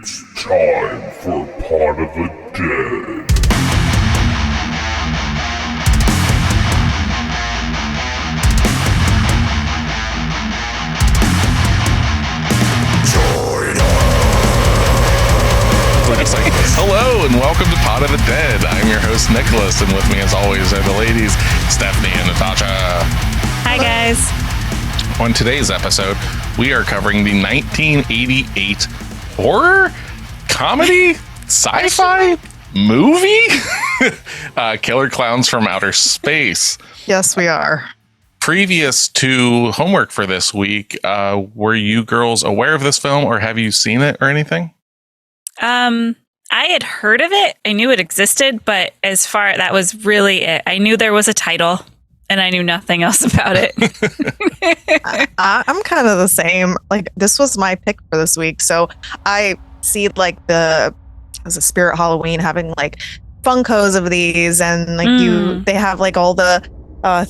It's time for Pod of the Dead. It's like, hello and welcome to Pod of the Dead. I'm your host Nicholas, and with me as always are the ladies Stephanie and Natasha. Hi guys. On today's episode, we are covering the 1988 horror, comedy, sci-fi movie, Killer Klowns from Outer Space. Yes, we are. Previous to homework for this week, were you girls aware of this film, or have you seen it or anything? I had heard of it. I knew it existed, but that was really it. I knew there was a title, and I knew nothing else about it. I'm kind of the same. Like, this was my pick for this week. So I see like as a Spirit Halloween having like Funkos of these, and like they have like all the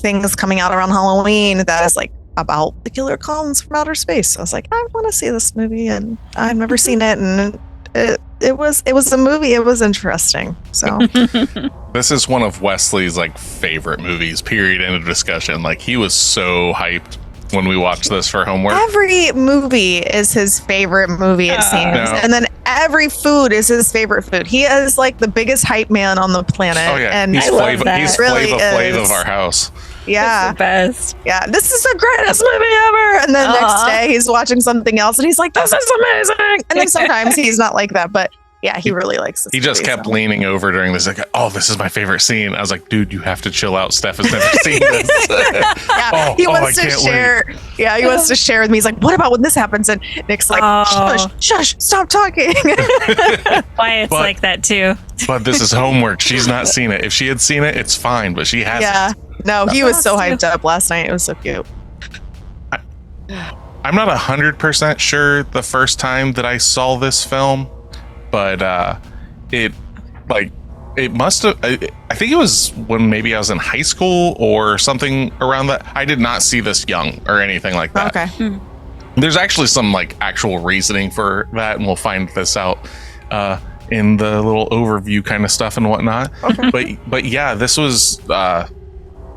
things coming out around Halloween that is like about the Killer Klowns from Outer Space. I was like, I want to see this movie, and I've never seen it, and it was a movie. It was interesting. So this is one of Wesley's like favorite movies, period, end of discussion. Like, he was so hyped when we watched this for homework. Every movie is his favorite movie, it seems. No. And then every food is his favorite food. He is like the biggest hype man on the planet. Oh yeah, and he's Flava of our house. Yeah, the best. Yeah, this is the greatest movie ever. And then next day he's watching something else and he's like, this is amazing. And then sometimes he's not like that, but yeah, he really likes this. He just kept leaning over during this, like, oh, this is my favorite scene. I was like, dude, you have to chill out. Steph has never seen this. Yeah, he wants to share. Wait. Yeah, he wants to share with me. He's like, what about when this happens? And Nick's like, shush, stop talking. Wyatt's like that too. But this is homework. She's not seen it. If she had seen it, it's fine, but she hasn't. Yeah. No, he was so hyped up last night. It was so cute. I'm not 100% sure the first time that I saw this film, but it must have. I think it was when maybe I was in high school or something around that. I did not see this young or anything like that. Okay. There's actually some like actual reasoning for that, and we'll find this out in the little overview kind of stuff and whatnot. Okay. But yeah, this was.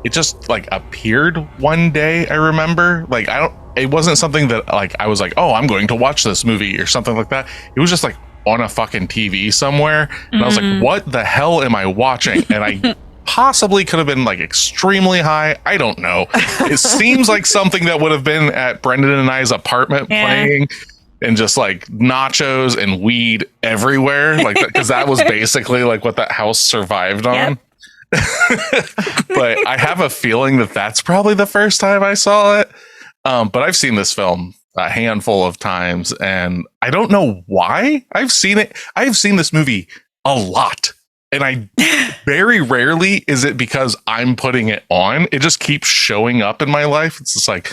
It just like appeared one day. I remember, like, it wasn't something that like I was like, oh, I'm going to watch this movie or something like that. It was just like on a fucking TV somewhere, and I was like, what the hell am I watching? And I possibly could have been like extremely high. I don't know. It seems like something that would have been at Brendan and I's apartment playing, and just like nachos and weed everywhere, like, because that was basically like what that house survived on. Yep. But I have a feeling that that's probably the first time I saw it. But I've seen this film a handful of times, and I don't know why I've seen it. I've seen this movie a lot, and I very rarely is it because I'm putting it on. It just keeps showing up in my life. It's just like,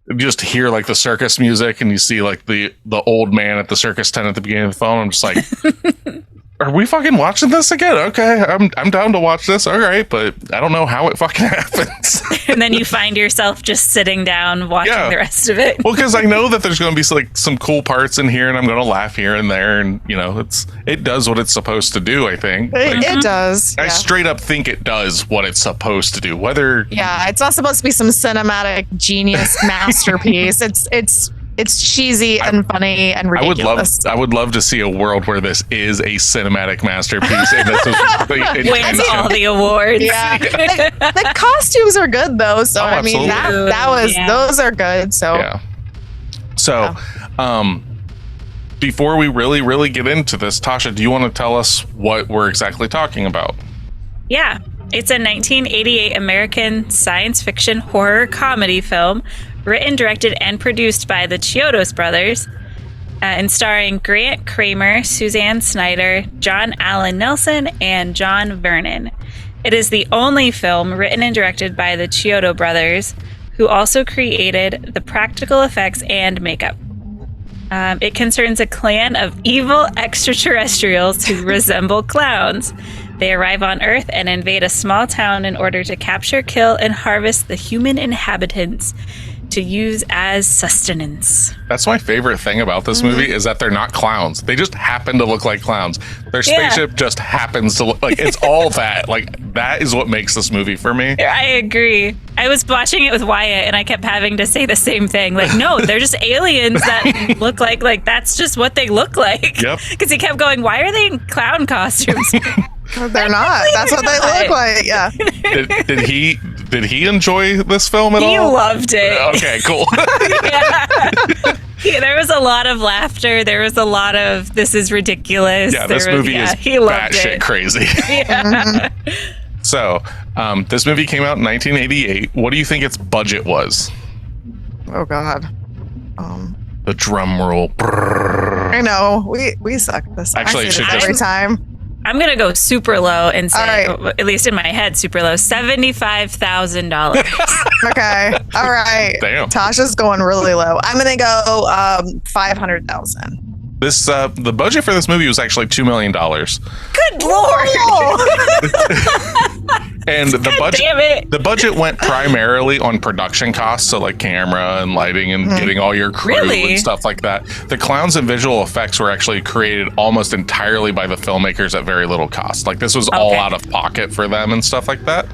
you just hear like the circus music, and you see like the old man at the circus tent at the beginning of the film. I'm just like, are we fucking watching this again? Okay, I'm down to watch this. All right, but I don't know how it fucking happens. And then you find yourself just sitting down watching the rest of it. Well, because I know that there's going to be like some cool parts in here, and I'm going to laugh here and there, and you know, it does what it's supposed to do. I think it does. I straight up think it does what it's supposed to do. Whether it's not supposed to be some cinematic genius masterpiece. It's cheesy and funny and ridiculous. I would love to see a world where this is a cinematic masterpiece and this wins all the awards. Yeah, the costumes are good though. So I mean, those are good. So before we really get into this, Tasha, do you want to tell us what we're exactly talking about? Yeah, it's a 1988 American science fiction horror comedy film, written, directed, and produced by the Chiodos brothers, and starring Grant Kramer, Suzanne Snyder, John Allen Nelson, and John Vernon. It is the only film written and directed by the Chiodo brothers, who also created the practical effects and makeup. It concerns a clan of evil extraterrestrials who resemble clowns. They arrive on Earth and invade a small town in order to capture, kill, and harvest the human inhabitants. to use as sustenance. That's my favorite thing about this movie is that they're not clowns. They just happen to look like clowns. Their spaceship just happens to look like it's all that. Like that is what makes this movie for me. I agree. I was watching it with Wyatt and I kept having to say the same thing. Like, no, they're just aliens that look like that's just what they look like. Yep. Because he kept going, why are they in clown costumes? They're not. That's what they look like. Yeah. Did he enjoy this film at all? He loved it. Okay, cool. There was a lot of laughter. There was a lot of this is ridiculous. Yeah, this movie is batshit crazy. Yeah. So, this movie came out in 1988. What do you think its budget was? Oh God. The drum roll. Brrr. I know we suck at this. Actually, I it say should this every time. I'm gonna go super low and say, All right. at least in my head, super low, $75,000. Okay. All right. Damn. Tasha's going really low. I'm gonna go 500,000. This the budget for this movie was actually $2 million. Good Lord! And the budget Damn it. the budget went primarily on production costs, so like camera and lighting and getting all your crew Really? and stuff like that. The clowns and visual effects were actually created almost entirely by the filmmakers at very little cost. Like this was all out of pocket for them and stuff like that.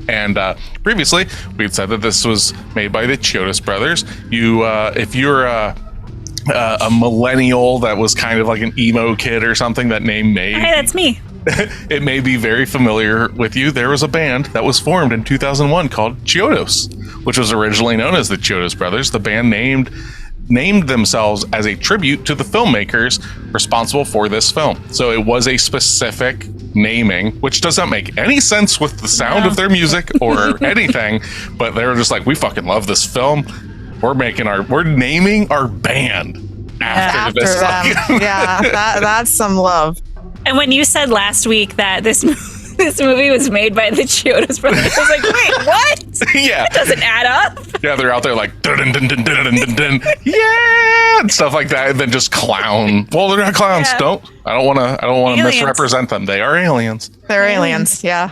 And previously, we'd said that this was made by the Chiodos brothers. You, if you're a millennial that was kind of like an emo kid or something, that name may Hey, that's me. it may be very familiar with you. There was a band that was formed in 2001 called Chiodos, which was originally known as the Chiodos Brothers. The band named themselves as a tribute to the filmmakers responsible for this film. So it was a specific naming, which doesn't make any sense with the sound of their music or anything, but they were just like, we fucking love this film. We're naming our band after this. them. Yeah, that's some love. And when you said last week that this movie was made by the Chiodos brothers, I was like, wait, what? Yeah. That doesn't add up. Yeah, they're out there like dun dun dun dun dun dun dun, yeah, and stuff like that, and then just clown. Well, they're not clowns. Yeah. I don't want to Aliens. misrepresent them. They are aliens. They're aliens. Yeah.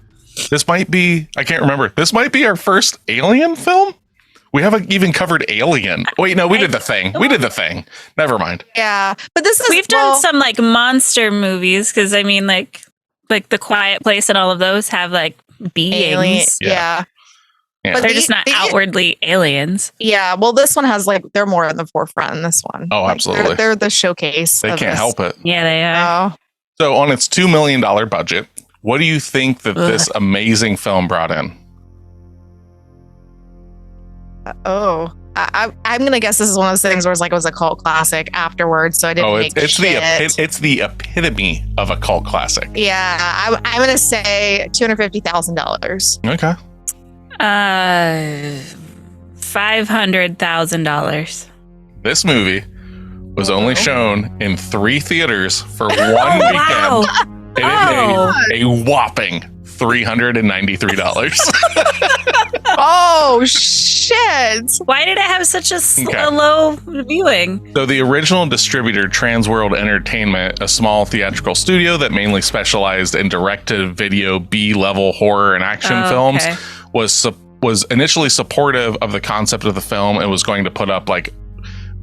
This might be. I can't remember. This might be our first alien film. We haven't even covered Alien. Wait, no, we did the thing. We did the thing. Never mind. Yeah, but this is We've done some like monster movies because I mean, like The Quiet Place and all of those have like beings. alien. Yeah. Yeah. But they're just not outwardly aliens. Yeah, well, this one has like they're more in the forefront in this one. Oh, Like, absolutely. They're the showcase. They of can't this. help it. Yeah, they are. Oh, So, on its $2 million budget, what do you think that this amazing film brought in? I'm gonna guess this is one of those things where it was a cult classic afterwards, so I didn't make it's shit. it's the epitome of a cult classic. Yeah, I'm gonna say $250,000. Okay. $500,000. This movie was only shown in 3 theaters for one weekend. Wow. And it made a whopping $393. Oh shit! Why did it have such a Okay. low viewing? So the original distributor, Transworld Entertainment, a small theatrical studio that mainly specialized in direct-to-video B-level horror and action films, okay. was initially supportive of the concept of the film and was going to put up like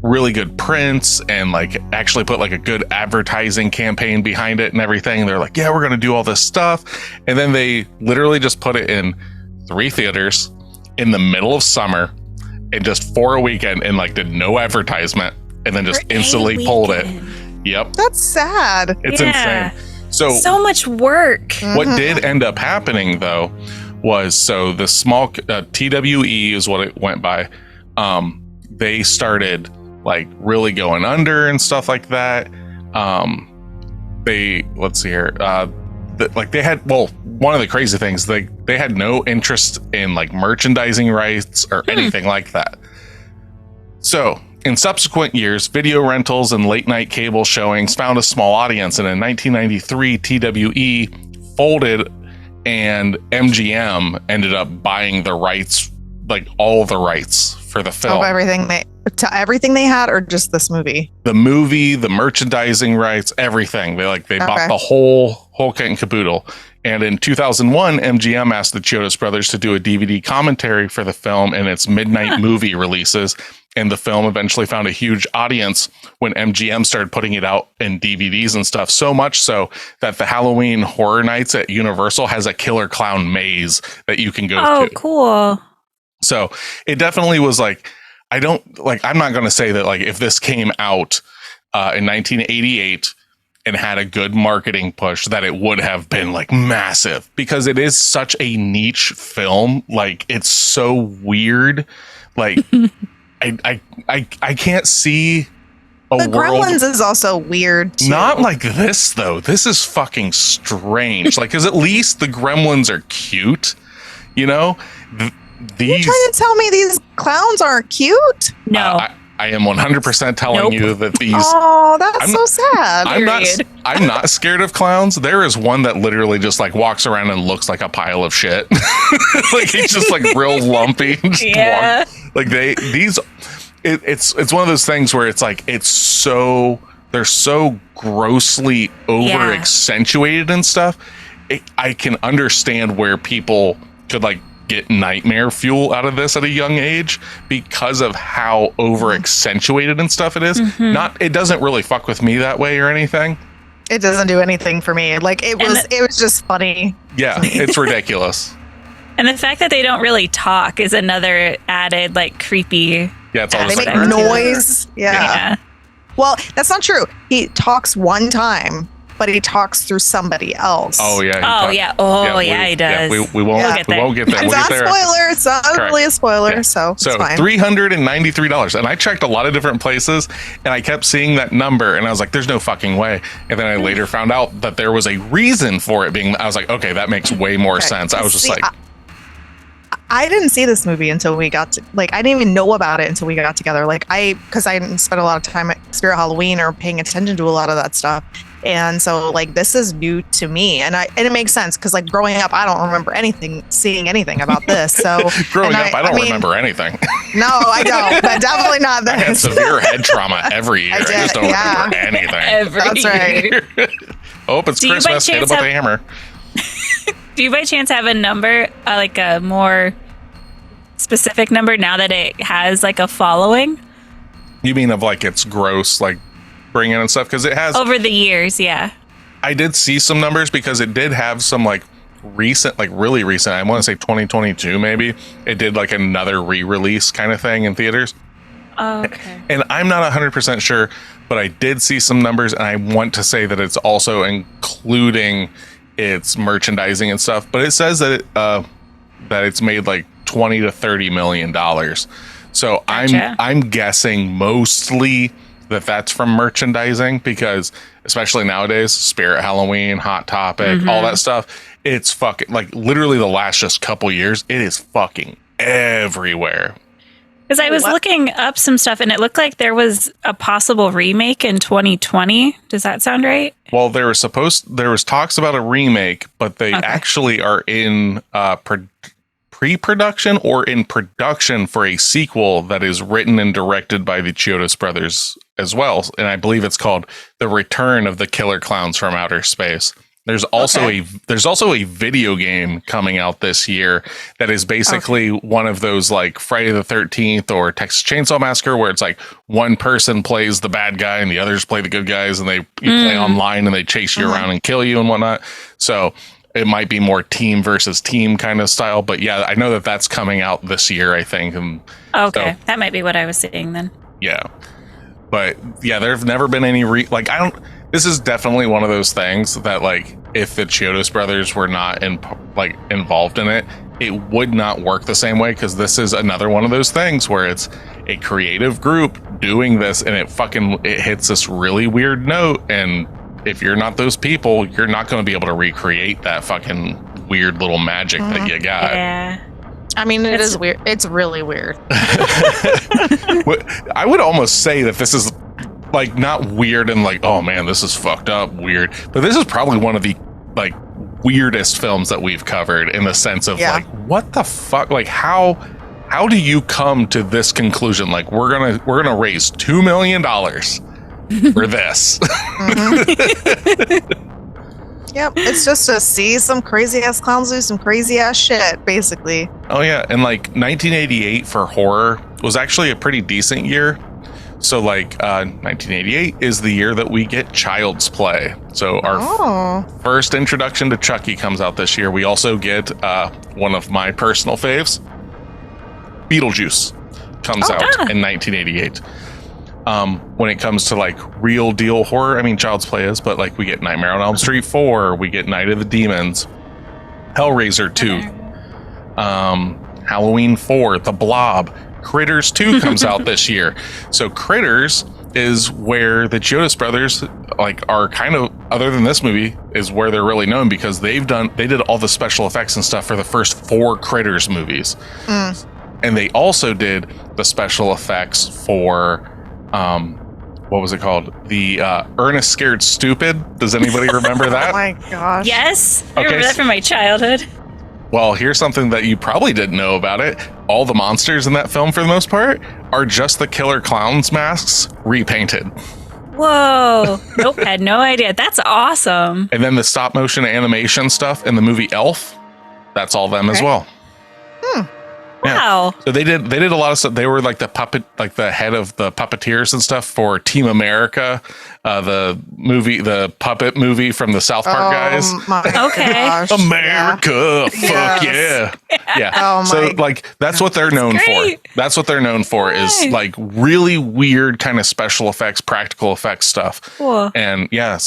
really good prints and like actually put like a good advertising campaign behind it and everything. They're like, yeah, we're going to do all this stuff. And then they literally just put it in 3 theaters in the middle of summer and just for a weekend and like did no advertisement and then just For a instantly pulled it. weekend. Yep. That's sad. It's Yeah. insane. So much work. what did end up happening though was the small TWE is what it went by. They started like really going under and stuff like that. Let's see here. They had, one of the crazy things, they had no interest in like merchandising rights or anything like that. So in subsequent years, video rentals and late night cable showings found a small audience. And in 1993, TWE folded and MGM ended up buying the rights, like all the rights for the film. Of everything they had, or just this movie? The movie, the merchandising rights, everything. They bought the whole kit and caboodle. And in 2001, MGM asked the Chiodos brothers to do a DVD commentary for the film and its midnight movie releases. And the film eventually found a huge audience when MGM started putting it out in DVDs and stuff. So much so that the Halloween Horror Nights at Universal has a killer clown maze that you can go to. Oh, cool. So it definitely was like, I'm not going to say that like if this came out in 1988 and had a good marketing push that it would have been like massive, because it is such a niche film. Like it's so weird. Like I can't see a the world. Gremlins is also weird too. Not like this though. This is fucking strange. Like, cause at least the Gremlins are cute, you know? You're trying to tell me these clowns aren't cute? No. I am 100% telling you that these. Oh, that's so sad. I'm not scared of clowns. There is one that literally just like walks around and looks like a pile of shit. Like he's just like real lumpy. Yeah. Like it's one of those things where it's like they're so grossly over accentuated and stuff. I can understand where people could like get nightmare fuel out of this at a young age because of how over accentuated and stuff it is. It doesn't really fuck with me that way or anything. It doesn't do anything for me. Like it was just funny. Yeah, it's ridiculous. And the fact that they don't really talk is another added like creepy. Yeah, it's all they just make like noise. Yeah. Well, that's not true. He talks one time, but he talks through somebody else. Oh yeah. He does. Yeah, we won't get there. We'll It's not get there. spoiler. It's not really a spoiler, so it's fine. $393. And I checked a lot of different places and I kept seeing that number and I was like, there's no fucking way. And then I later found out that there was a reason for it being, I was like, okay, that makes way more sense. I was just like, I didn't see this movie until we got to, like, I didn't even know about it until we got together. Like, because I didn't spend a lot of time at Spirit Halloween or paying attention to a lot of that stuff. And so, like, this is new to me. And it makes sense because, like, growing up, I don't remember seeing anything about this. So, growing up, I don't remember anything. No, I don't. But definitely not this. I had severe head trauma every year. I just don't remember anything. That's right. Oh, it's Christmas. Hit him with a hammer. Do you by chance have a number, like a more specific number now that it has like a following? You mean of like its gross, like bringing in and stuff? Because it has over the years, yeah. I did see some numbers because it did have some like recent, like really recent. I want to say 2022 maybe. It did like another re-release kind of thing in theaters. Oh, okay. And I'm not 100% sure, but I did see some numbers, and I want to say that it's also including its merchandising and stuff. But it says that that it's made like $20 to $30 million. So gotcha. I'm guessing mostly that's from merchandising, because especially nowadays, Spirit Halloween, Hot Topic, all that stuff, it's fucking like literally the last just couple years, it is fucking everywhere. Because I was looking up some stuff and it looked like there was a possible remake in 2020. Does that sound right? Well, there was talks about a remake, but they actually are in pre-production or in production for a sequel that is written and directed by the Chiodos brothers as well. And I believe it's called The Return of the Killer Klowns from Outer Space. There's also a video game coming out this year that is basically one of those like Friday the 13th or Texas Chainsaw Massacre, where it's like one person plays the bad guy and the others play the good guys, and you play online and they chase you around and kill you and whatnot. So it might be more team versus team kind of style, but yeah, I know that's coming out this year, I think. And okay, that might be what I was seeing then. Yeah, but yeah, there've never been any this is definitely one of those things that, like, if the Chiodos brothers were not involved in it, it would not work the same way, because this is another one of those things where it's a creative group doing this, and it hits this really weird note, and if you're not those people, you're not going to be able to recreate that fucking weird little magic that you got. Yeah. I mean, it is weird. It's really weird. I would almost say that this is like not weird and like, oh man, this is fucked up weird, but this is probably one of the like weirdest films that we've covered, in the sense of like, what the fuck, like how do you come to this conclusion? Like, we're gonna raise $2 million for this. Yep, it's just to see some crazy ass clowns do some crazy ass shit, basically. Oh yeah, and like 1988 for horror was actually a pretty decent year. So like 1988 is the year that we get Child's Play. So our first introduction to Chucky comes out this year. We also get one of my personal faves, Beetlejuice, comes out in 1988. When it comes to like real deal horror, I mean Child's Play is, but like we get Nightmare on Elm Street 4, we get Night of the Demons, Hellraiser 2, Halloween 4, The Blob, Critters 2 comes out this year. So Critters is where the Chiodos brothers like are kind of, other than this movie, is where they're really known because they did all the special effects and stuff for the first 4 Critters movies. And they also did the special effects for what was it called? The Ernest Scared Stupid. Does anybody remember that? Oh my gosh. Yes. I remember that from my childhood. Well, here's something that you probably didn't know about it. All the monsters in that film, for the most part, are just the killer clowns masks repainted. Whoa. Nope, had no idea. That's awesome. And then the stop motion animation stuff in the movie Elf, that's all them as well. Yeah. Wow. So they did a lot of stuff. They were like the puppet, like the head of the puppeteers and stuff for Team America, the puppet movie from the South Park guys. Okay. America, fuck yeah. Oh so like that's what they're known for. That's what they're known for is like really weird kind of special effects, practical effects stuff. Cool. And yeah,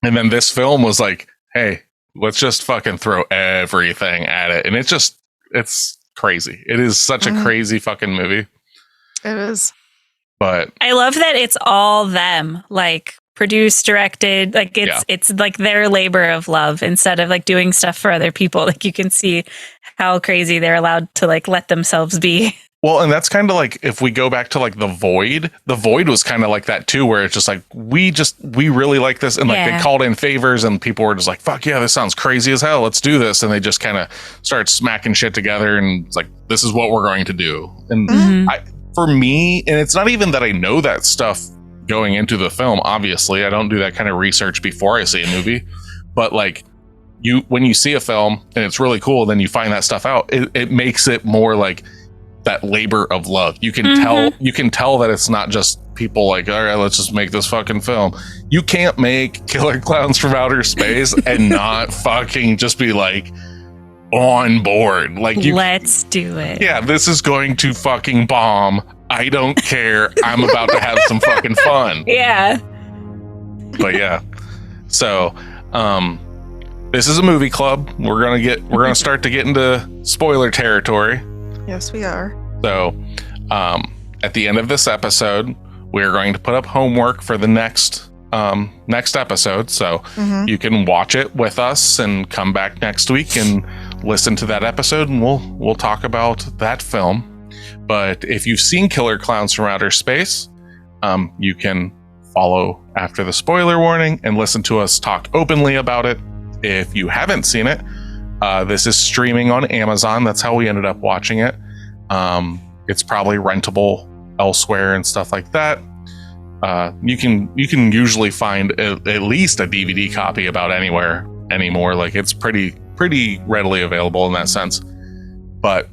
and then this film was like, hey, let's just fucking throw everything at it. And it's crazy. It is such a crazy fucking movie. It is. But I love that it's all them, like produced, directed, like it's like their labor of love instead of like doing stuff for other people. Like you can see how crazy they're allowed to like let themselves be. well, and that's kind of like if we go back to like the Void was kind of like that too, where it's just like we really like this, and like they called in favors and people were just like, fuck yeah, this sounds crazy as hell, let's do this, and they just kind of start smacking shit together and it's like, this is what we're going to do. And for me, and it's not even that I know that stuff going into the film, obviously I don't do that kind of research before I see a movie, but like when you see a film and it's really cool, then you find that stuff out, it makes it more like that labor of love. You can tell that it's not just people like, all right, let's just make this fucking film. You can't make Killer Clowns from Outer Space and not fucking just be like on board. Like let's do it. Yeah, this is going to fucking bomb. I don't care. I'm about to have some fucking fun. Yeah. But yeah. So, this is a movie club. We're gonna start to get into spoiler territory. Yes, we are. So, at the end of this episode, we are going to put up homework for the next episode. So you can watch it with us and come back next week and listen to that episode, and we'll talk about that film. But if you've seen Killer Clowns from Outer Space, you can follow after the spoiler warning and listen to us talk openly about it. If you haven't seen it, this is streaming on Amazon. That's how we ended up watching it. It's probably rentable elsewhere and stuff like that. You can usually find at least a DVD copy about anywhere anymore. Like it's pretty readily available in that sense. But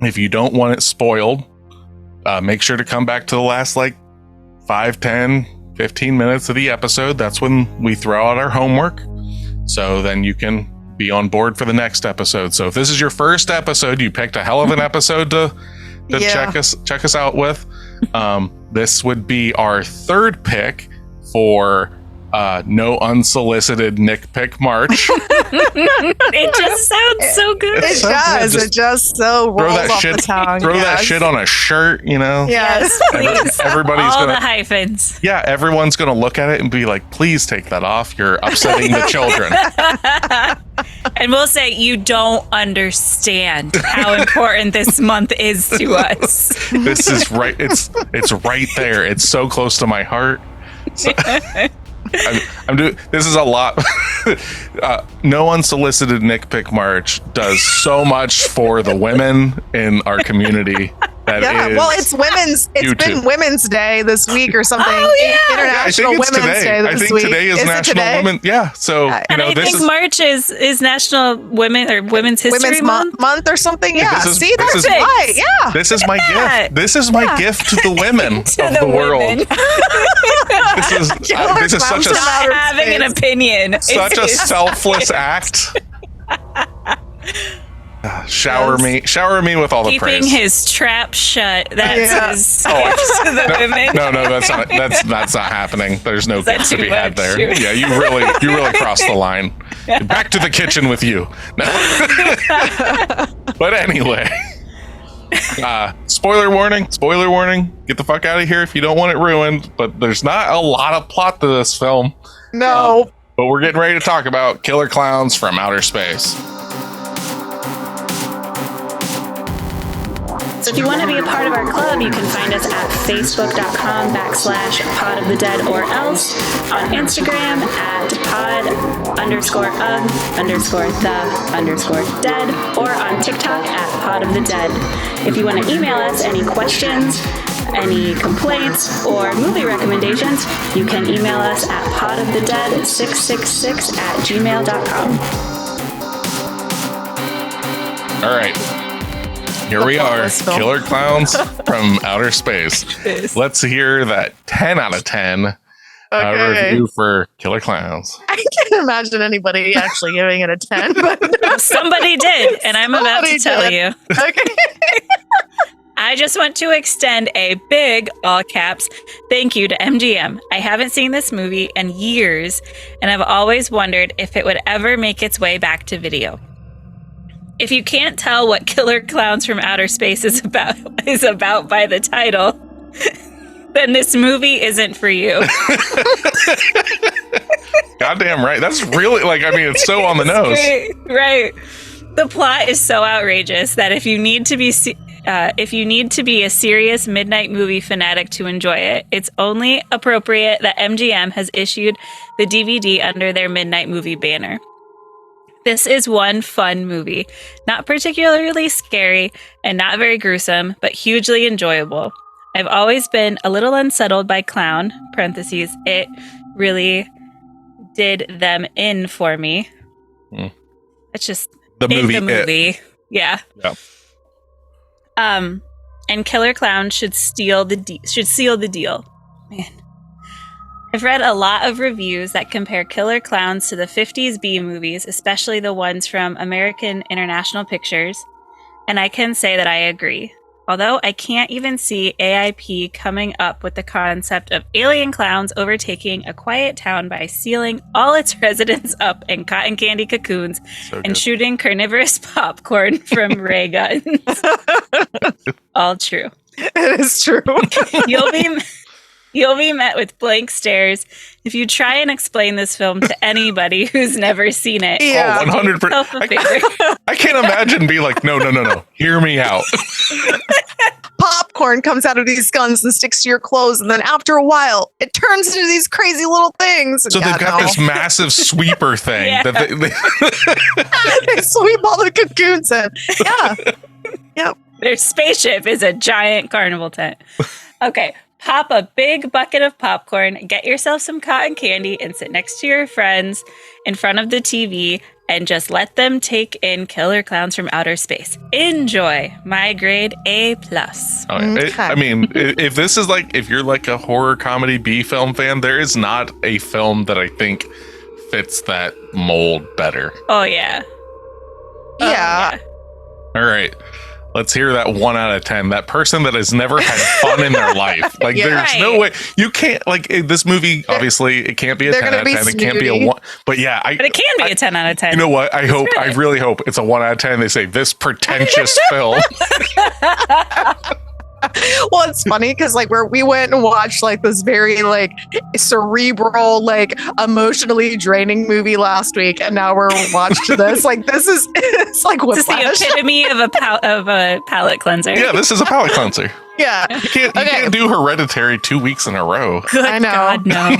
if you don't want it spoiled, make sure to come back to the last like 5, 10, 15 minutes of the episode. That's when we throw out our homework. So then you can be on board for the next episode. So if this is your first episode, you picked a hell of an episode to check us out with. This would be our third pick for No Unsolicited Nick Pick March. It just sounds so good. It does. It just so rolls off the tongue. Throw that shit on a shirt, you know? Yes, please. Everybody's all gonna, the hyphens. Yeah, everyone's going to look at it and be like, please take that off. You're upsetting the children. And we'll say, you don't understand how important this month is to us. This is right. It's right there. It's so close to my heart. So, I'm doing. This is a lot. No Unsolicited Nick Pick March does so much for the women in our community Well, it's been Women's Day this week or something. Oh, yeah. International Women's Day this week. I think today is National Women. Yeah. So, and I think March is National Women's History Month or something. Yeah. That's right. Yeah. This is my gift. This is my gift to the women of the world. This is such a having an opinion. Such a selfless act. Shower me with all the praise. Keeping his trap shut. That's to the women. No, that's not happening. There's no gifts to be had there. Yeah, you really crossed the line. Back to the kitchen with you. No. But anyway, spoiler warning. Get the fuck out of here if you don't want it ruined. But there's not a lot of plot to this film. No. But we're getting ready to talk about Killer Klowns from Outer Space. So if you want to be a part of our club, you can find us at facebook.com/podofthedead or else on Instagram at pod_of_the_dead or on TikTok at podofthedead. If you want to email us any questions, any complaints, or movie recommendations, you can email us at podofthedead666@gmail.com. All right. Here we are, Killer Klowns from Outer Space. Let's hear that 10 out of 10 review for Killer Klowns. I can't imagine anybody actually giving it a 10, but somebody did, and I'm about to tell you. Okay. I just want to extend a big, all caps, thank you to MGM. I haven't seen this movie in years, and I've always wondered if it would ever make its way back to video. If you can't tell what Killer Klowns from Outer Space is about by the title, then this movie isn't for you. Goddamn right. That's really it's so on the nose. Right. The plot is so outrageous that if you need to be a serious midnight movie fanatic to enjoy it, it's only appropriate that MGM has issued the DVD under their midnight movie banner. This is one fun movie, not particularly scary and not very gruesome, but hugely enjoyable. I've always been a little unsettled by Clown, parentheses, it really did them in for me. It's just the movie. Yeah. And Killer Clown should seal the deal. Man. I've read a lot of reviews that compare Killer Klowns to the 50s B movies, especially the ones from American International Pictures, and I can say that I agree. Although I can't even see AIP coming up with the concept of alien clowns overtaking a quiet town by sealing all its residents up in cotton candy cocoons and shooting carnivorous popcorn from ray guns. All true. It is true. You'll be met with blank stares if you try and explain this film to anybody who's never seen it. Yeah. Oh, 100%. I can't imagine being like, no. Hear me out. Popcorn comes out of these guns and sticks to your clothes, and then after a while, it turns into these crazy little things. So they've got this massive sweeper thing that they sweep all the cocoons in. Yeah. Yep. Their spaceship is a giant carnival tent. Okay. Pop a big bucket of popcorn, get yourself some cotton candy, and sit next to your friends in front of the TV and just let them take in Killer Klowns from Outer Space. Enjoy. My grade A+. If this is if you're a horror comedy B film fan, there is not a film that I think fits that mold better. Oh, yeah. Yeah. All right. Let's hear that 1 out of 10. That person that has never had fun in their life. There's no way you can't this movie. Obviously, it can't be a 10 out of 10. It can't be a 1. But yeah, but it can be a 10 out of 10. You know what? I really hope it's a 1 out of 10. They say this pretentious film. Well, it's funny because we went and watched this very cerebral, emotionally draining movie last week, and now we're watching this. This is it's Whiplash. This is the epitome of a palate cleanser. Yeah, this is a palate cleanser. Yeah, you can't do Hereditary 2 weeks in a row. Good I know. God, no.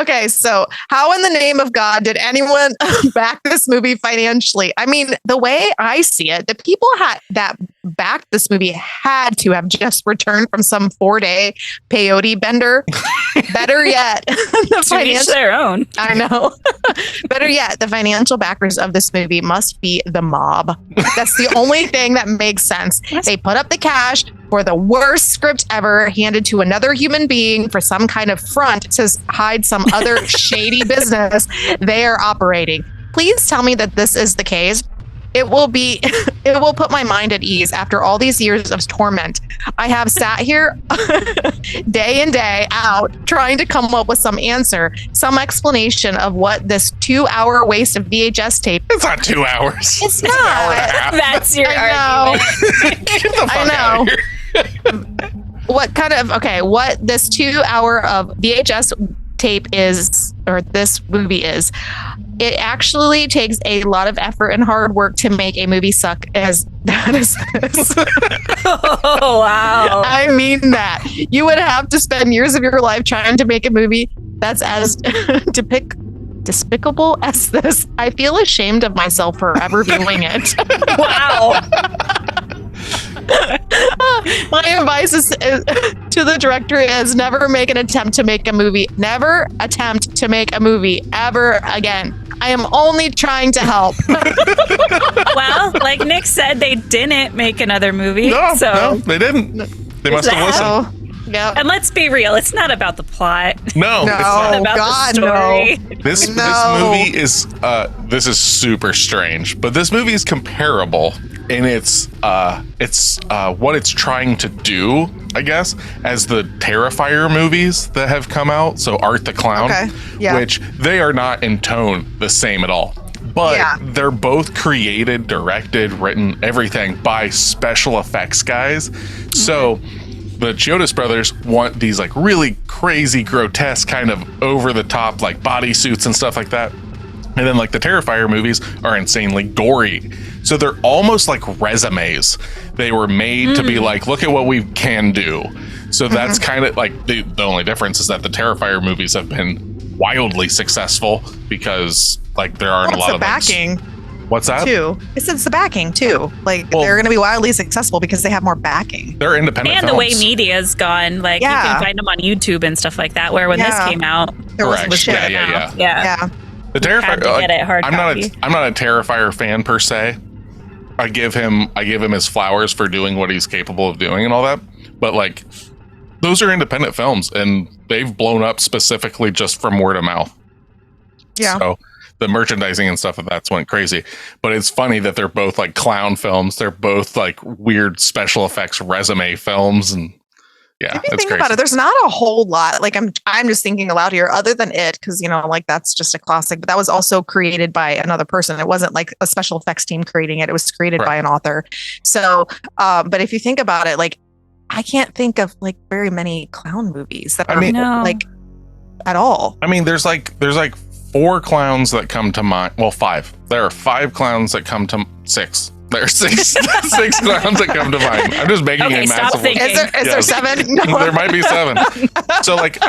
Okay, Okay, so how in the name of God did anyone back this movie financially? I mean, the way I see it, the people that backed this movie had to have just returned from some 4-day peyote bender. Better yet, To each their own. I know. Better yet, the financial backers of this movie must be the mob. That's the only thing that makes sense. They put up the cash for the worst script ever handed to another human being for some kind of front to hide some other shady business they are operating. Please tell me that this is the case. It will put my mind at ease after all these years of torment. I have sat here day in, day out trying to come up with some answer, some explanation of what this 2-hour waste of VHS tape. It's not 2 hours. It's not. That's your I argument. Get the fuck out of here. What this 2-hour of VHS tape is, or this movie is, it actually takes a lot of effort and hard work to make a movie suck as bad as this. Oh, wow. I mean that. You would have to spend years of your life trying to make a movie that's as despicable as this. I feel ashamed of myself for ever viewing it. Wow. My advice is to the director is never make an attempt to make a movie. Never attempt to make a movie ever again. I am only trying to help. Well, like Nick said, they didn't make another movie. No, they didn't. They must have listened. Yeah. And let's be real, it's not about the plot. No, it's not. It's about God, the story. no. This movie is this is super strange, but this movie is comparable in its what it's trying to do, I guess, as the Terrifier movies that have come out. So Art the Clown, which they are not in tone the same at all. But they're both created, directed, written, everything by special effects guys. So the Chiodos brothers want these like really crazy, grotesque, kind of over the top like bodysuits and stuff like that. And then like the Terrifier movies are insanely gory. So they're almost like resumes. They were made to be like, look at what we can do. So that's kind of like the only difference is that the Terrifier movies have been wildly successful because like there aren't a lot of backing. What's that? Too. It's the backing too. Like they're going to be wildly successful because they have more backing. They're independent and films. the way media's gone, like you can find them on YouTube and stuff like that. Where when this came out, there was shit. Yeah. The Terrifier. Like, I'm not a Terrifier fan per se. I give him his flowers for doing what he's capable of doing and all that. But like, those are independent films, and they've blown up specifically just from word of mouth. Yeah. So the merchandising and stuff of that's went crazy. But it's funny that they're both like clown films. They're both like weird special effects resume films, and yeah, if you it's think crazy. about it, there's not a whole lot. Like I'm just thinking aloud here, other than it, because like that's just a classic. But that was also created by another person. It wasn't like a special effects team creating it. It was created by an author. So, but if you think about it, like I can't think of like very many clown movies that are like at all. I mean, there's like 4 clowns that come to mind. Well, 5. There are 5 clowns that come to 6. There are 6 clowns that come to mind. I'm just making a massive. Is there 7? No. There might be 7. So like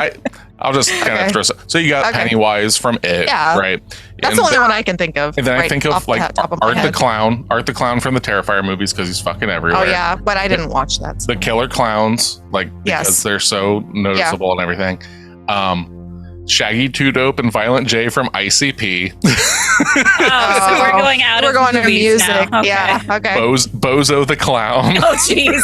I'll just kind of throw. So you got Pennywise from It, right? That's the only one I can think of. And then I think of like Art the Clown from the Terrifier movies because he's fucking everywhere. Oh yeah, but I didn't watch that. So. The Killer Clowns, like because they're so noticeable and everything. Shaggy, Too Dope, and Violent J from ICP. So we're going out we're of going to music. now. Okay. Yeah. Okay. Bozo the Clown. Oh, jeez.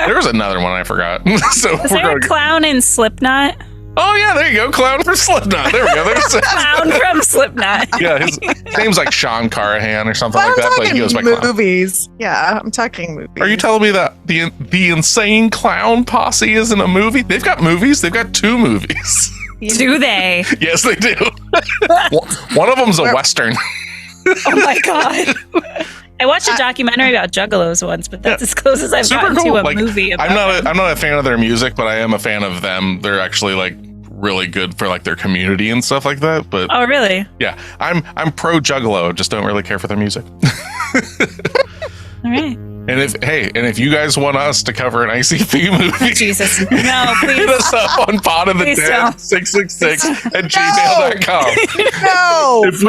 There was another one I forgot. So Is there a clown in Slipknot? Oh yeah, there you go, Clown from Slipknot. There we go. There's Clown from Slipknot. Yeah, his name's like Sean Carahan or something like that, but he goes by movies. Clown. Yeah, I'm talking movies. Are you telling me that the Insane Clown Posse isn't a movie? They've got movies. They've got 2 movies. Do they? Yes, they do. One of them's a Western. Oh my God. I watched a documentary about Juggalos once, but that's as close as I've gotten to a movie. I'm not a fan of their music, but I am a fan of them. They're actually like really good for like their community and stuff like that. But oh, really? Yeah, I'm pro Juggalo. Just don't really care for their music. All right. if you guys want us to cover an ICP movie, Oh, Jesus, no, please. hit us up on podofthedead 666 at gmail.com. No. If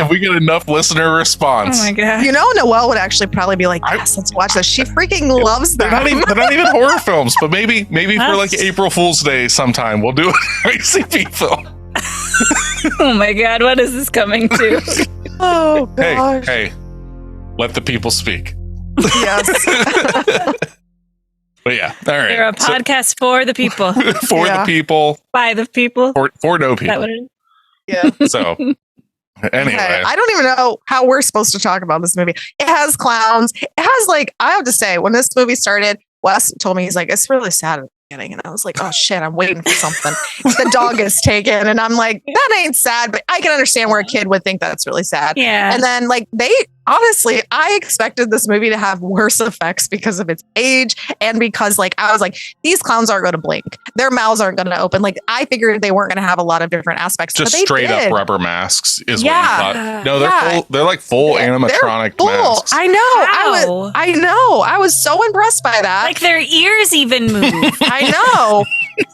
we get enough listener response. Oh my god. You know, Noelle would actually probably be like, yes, let's watch this. She freaking loves They're them. not even horror films, but maybe for like That's- April Fool's Day sometime we'll do an ICP film. Oh my god, what is this coming to? Oh, gosh. Hey, let the people speak. Yes. But yeah, all right. You're a podcast for the people, for Yeah. the people, by the people. for no Is that what people. it is? Yeah. So anyway, Okay. I don't even know how we're supposed to talk about this movie. It has clowns. It has, like, I have to say, when this movie started, Wes told me, he's like, it's really sad at the beginning. And I was like, oh shit, I'm waiting for something. The dog is taken. And I'm like, that ain't sad, but I can understand where a kid would think that's really sad. Yeah. And then, like, honestly, I expected this movie to have worse effects because of its age and because, like, I was like, these clowns aren't going to blink. Their mouths aren't going to open. Like, I figured they weren't going to have a lot of different aspects. just but they straight did. up rubber masks is Yeah. what you thought. No, they're Yeah. full. They're like full animatronic They're full. masks. I know. How? I know. I was so impressed by that. Like their ears even move. I know.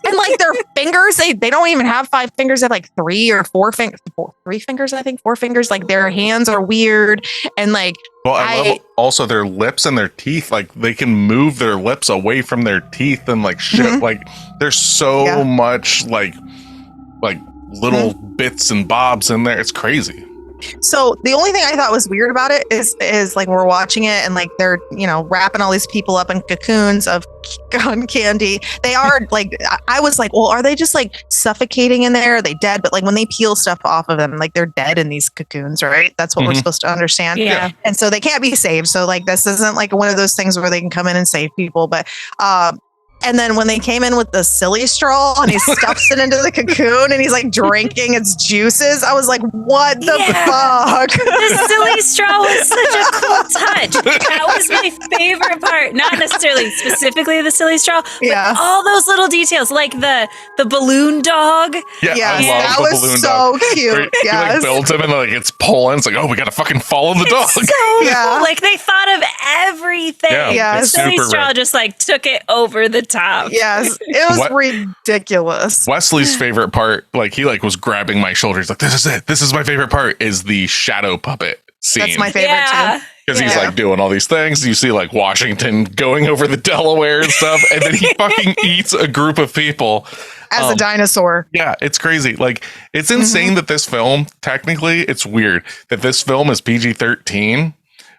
And like their fingers, they don't even have 5 fingers. They have like 3 or 4 fingers. 3 fingers, I think. 4 fingers. Like their hands are weird. And like, Well, I love also their lips and their teeth. Like they can move their lips away from their teeth and like shit. Mhm. Like there's so Yeah. much like little bits and bobs in there. It's crazy. so the only thing I thought was weird about it is like we're watching it and like they're, you know, wrapping all these people up in cocoons of gun candy. They are like, I was like, well, are they just like suffocating in there? Are they dead? But like when they peel stuff off of them, like they're dead in these cocoons, right? That's what we're Mhm. supposed to understand. Yeah. And so they can't be saved. So like this isn't like one of those things where they can come in and save people. But and then when they came in with the silly straw and he stuffs it into the cocoon and he's like drinking its juices, I was like, what the Yeah. fuck? The silly straw was such a cool touch. That was my favorite part. Not necessarily specifically the silly straw, but Yeah. all those little details, like the balloon dog. Yeah, Yes, I love that the was balloon so dog. cute. Where he like Yes. builds him and like it's pulling. It's like, oh, we gotta fucking follow the dog. So Yeah. cool. Like they thought of everything. Yeah, Yeah, The it's silly super straw rad. just like took it over the top. Yes, it was What? ridiculous. Wesley's favorite part, like he like was grabbing my shoulders, like this is it. This is my favorite part. Is the shadow puppet scene. That's my favorite Yeah. too. Because he's Yeah. like doing all these things. You see like Washington going over the Delaware and stuff, and then he fucking eats a group of people. As a dinosaur. Yeah, it's crazy. Like it's insane that this film, technically, it's weird that this film is PG-13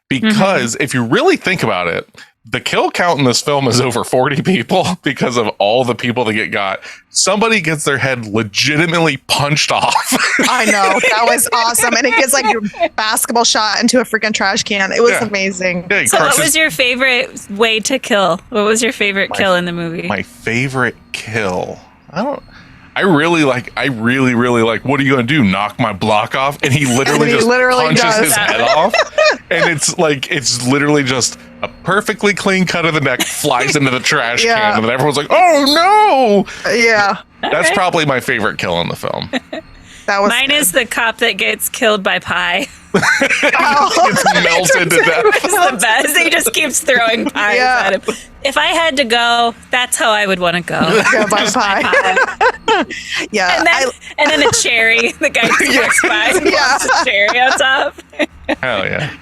because if you really think about it, the kill count in this film is over 40 people because of all the people that get got. Somebody gets their head legitimately punched off. I know. That was awesome. And it gets like your basketball shot into a freaking trash can. It was Yeah. amazing. Yeah, he So what crushes- was your favorite way to kill? What was your favorite kill in the movie? my favorite kill? I really like, what are you going to do? Knock my block off? And he literally he just literally punches does. his head off. And it's literally just a perfectly clean cut of the neck flies into the trash Yeah. can. And then everyone's like, oh Yeah. no. That's probably my favorite kill in the film. That was Mine is the cop that gets killed by pie. It's melted to death. It's the best. He just keeps throwing pies Yeah. at him. If I had to go, that's how I would want to go. Go by pie. Yeah. And then a cherry. The guy just walks by and Yeah. pops a cherry on top. Hell yeah.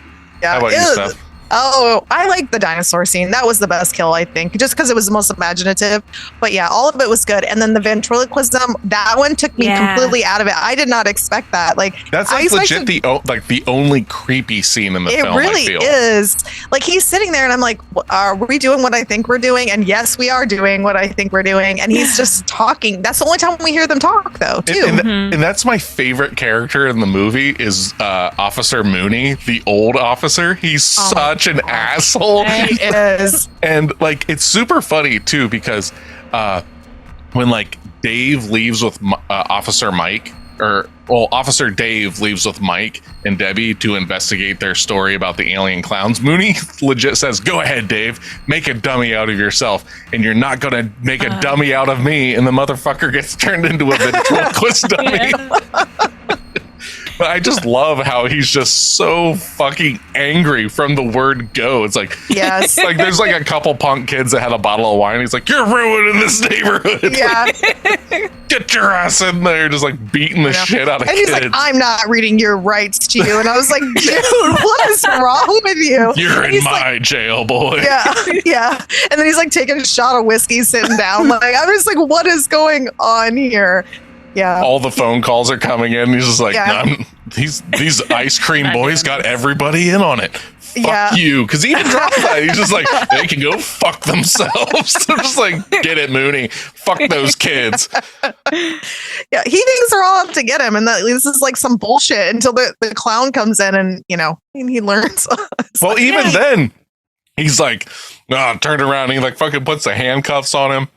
Yeah, How about it you, was- Steph? Oh, I like the dinosaur scene. That was the best kill, I think, just because it was the most imaginative. But yeah, all of it was good. And then the ventriloquism, that one took me Yeah. completely out of it. I did not expect that. Like That's I like legit expected- the only creepy scene in the it film. really I feel. is. Like he's sitting there, and I'm like, "Are we doing what I think we're doing?" And yes, we are doing what I think we're doing. And he's just talking. That's the only time we hear them talk, though. Too. And that's my favorite character in the movie is Officer Mooney, the old officer. He's such an asshole. He is. And like it's super funny too because when like Dave leaves with Officer Mike, Officer Dave leaves with Mike and Debbie to investigate their story about the alien clowns, Mooney legit says, "Go ahead, Dave, make a dummy out of yourself, and you're not gonna make a dummy out of me." And the motherfucker gets turned into a ventriloquist dummy. But I just love how he's just so fucking angry from the word go. It's like, Yes. like there's like a couple punk kids that had a bottle of wine. He's like, you're ruining this neighborhood. Yeah. Get your ass in there, just like beating the shit out of And kids. he's like, I'm not reading your rights to you. And I was like, dude, what is wrong with you? You're And in he's my jail, boy. Yeah. And then he's like taking a shot of whiskey, sitting down. Like, I'm just like, what is going on here? Yeah. All the phone calls are coming in. He's just like, Yeah. these ice cream boys got everybody in on it. Fuck Yeah. you. Because he even dropped that. He's just like, they can go fuck themselves. I'm just like, get it, Mooney. Fuck those kids. Yeah. He thinks they're all out to get him. And that this is like some bullshit until the clown comes in and, and he learns. It's Well, like, even yeah. then, he's like, turned around. And he like fucking puts the handcuffs on him.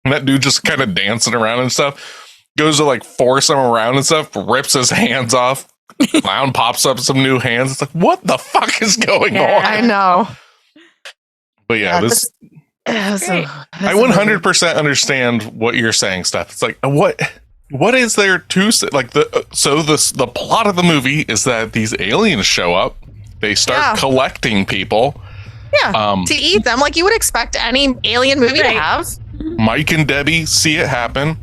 And that dude just kind of dancing around and stuff. Goes to like force him around and stuff. Rips his hands off. Clown pops up some new hands. It's like, what the fuck is going on? I know. But yeah, this Great. I 100% understand what you're saying, Steph. It's like, what is there to say? Like the plot of the movie is that these aliens show up. They start collecting people. Yeah. To eat them like you would expect any alien movie to have. Mike and Debbie see it happen.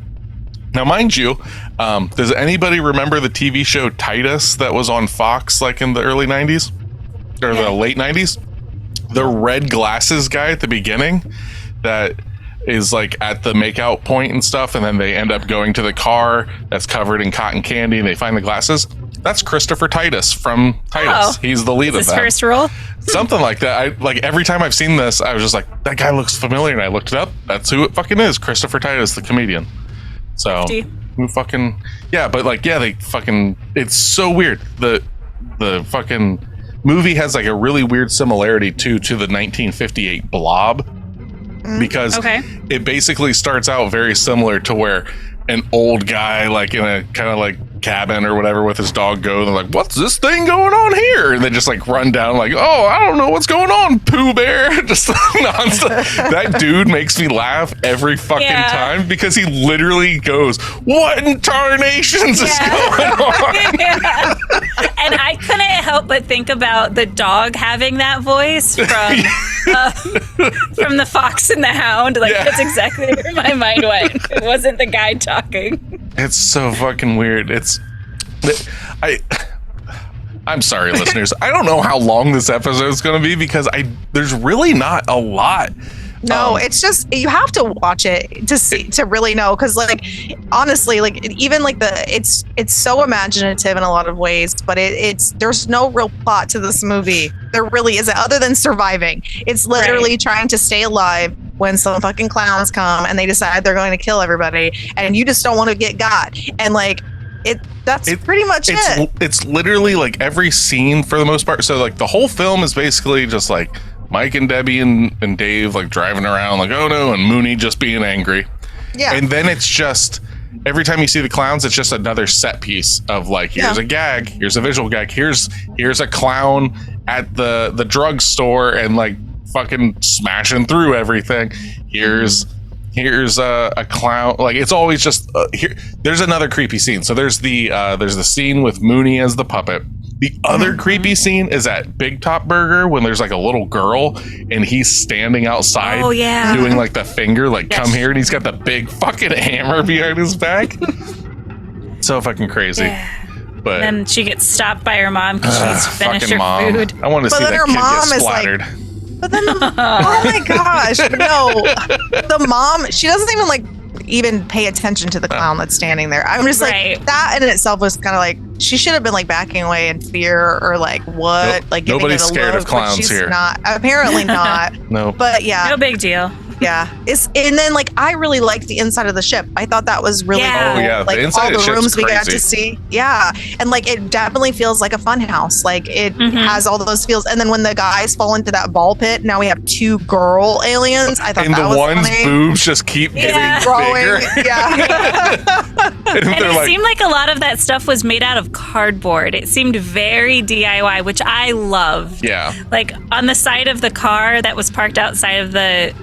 Now, mind you, does anybody remember the TV show Titus that was on Fox like in the early 90s or the late 90s? The red glasses guy at the beginning that is like at the makeout point and stuff, and then they end up going to the car that's covered in cotton candy and they find the glasses. That's Christopher Titus from Titus. He's the lead of His that. first role. Something like that. I like every time I've seen this, I was just like, that guy looks familiar, and I looked it up. That's who it fucking is. Christopher Titus, the comedian. So who fucking but like they fucking, it's so weird. The fucking movie has like a really weird similarity to the 1958 Blob, because it basically starts out very similar to where an old guy like in a kind of like cabin or whatever with his dog go, they're like, what's this thing going on here? And they just like run down like, oh, I don't know what's going on, Pooh Bear. Just nonstop. That dude makes me laugh every fucking time because he literally goes, what in tarnations is going on? And I couldn't help but think about the dog having that voice from the Fox and the Hound. Like that's exactly where my mind went. It wasn't the guy talking. It's so fucking weird. I'm sorry, listeners. I don't know how long this episode is going to be because there's really not a lot. No, it's just you have to watch it to see to really know, because like honestly, like even like it's so imaginative in a lot of ways, but there's no real plot to this movie. There really isn't, other than surviving. It's literally trying to stay alive when some fucking clowns come and they decide they're going to kill everybody, and you just don't want to get got. And like that's pretty much it. It's literally like every scene for the most part. So like the whole film is basically just like Mike and Debbie and Dave like driving around like, oh no, and Mooney just being angry. Yeah. And then it's just every time you see the clowns, it's just another set piece of like, here's a gag, here's a visual gag, here's a clown at the drugstore and like fucking smashing through everything. Here's a clown. Like it's always just here. There's another creepy scene. So there's the scene with Mooney as the puppet. The other creepy scene is at Big Top Burger when there's like a little girl and he's standing outside doing like the finger, like come here, and he's got the big fucking hammer behind his back. So fucking crazy. Yeah. But then she gets stopped by her mom because she's finished her mom. food. I want to see that kid get splattered. But then, oh my gosh, no! The mom, she doesn't even pay attention to the clown that's standing there. I'm just like, that in itself was kind of like, she should have been like backing away in fear or like what? Nope. Like nobody's scared of clowns she's here. Not, apparently not. No. But yeah, no big deal. Yeah, and then like I really liked the inside of the ship. I thought that was really cool. Oh yeah, like the inside all of the rooms crazy. We got to see. Yeah, and like it definitely feels like a fun house. Like it has all those feels. And then when the guys fall into that ball pit, now we have 2 girl aliens. I thought and that the was one's funny. boobs just keep getting growing. bigger. Yeah. And it seemed like a lot of that stuff was made out of cardboard. It seemed very DIY, which I loved. Yeah. Like on the side of the car that was parked outside of the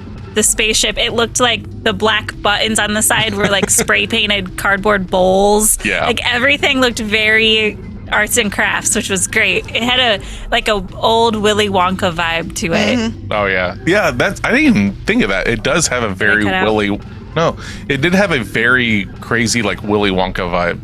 spaceship, it looked like the black buttons on the side were like spray painted cardboard bowls. Yeah. Like everything looked very arts and crafts, which was great. It had a old Willy Wonka vibe to it. Mm-hmm. Oh yeah, yeah. That's I didn't even think of that. It does have a very Willy. No, it did have a very crazy like Willy Wonka vibe.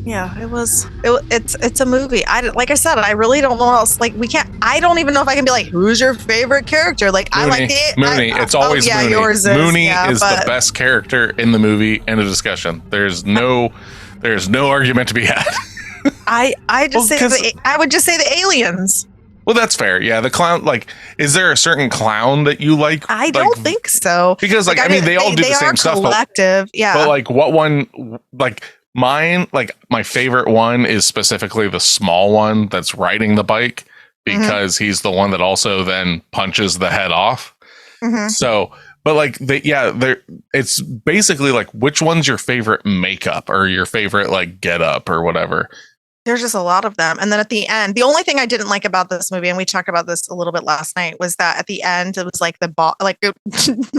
Yeah, it's a movie. Like I said, I really don't know what else. Like I don't even know if I can be like, who's your favorite character? Like Mooney, I like it. Mooney. It's always Mooney. Yours Mooney is the best character in the movie. End of discussion. There's no argument to be had. I would just say the aliens. Well, that's fair. Yeah, the clown. Like, is there a certain clown that you like? I don't think so. Because I mean, they all do the same stuff. Collective, yeah. But like, what one? Like. Mine, like my favorite one is specifically the small one that's riding the bike because he's the one that also then punches the head off. Mm-hmm. So, but like, it's basically like, which one's your favorite makeup or your favorite like get up or whatever? There's just a lot of them. And then at the end, the only thing I didn't like about this movie, and we talked about this a little bit last night, was that at the end, it was like the boss, like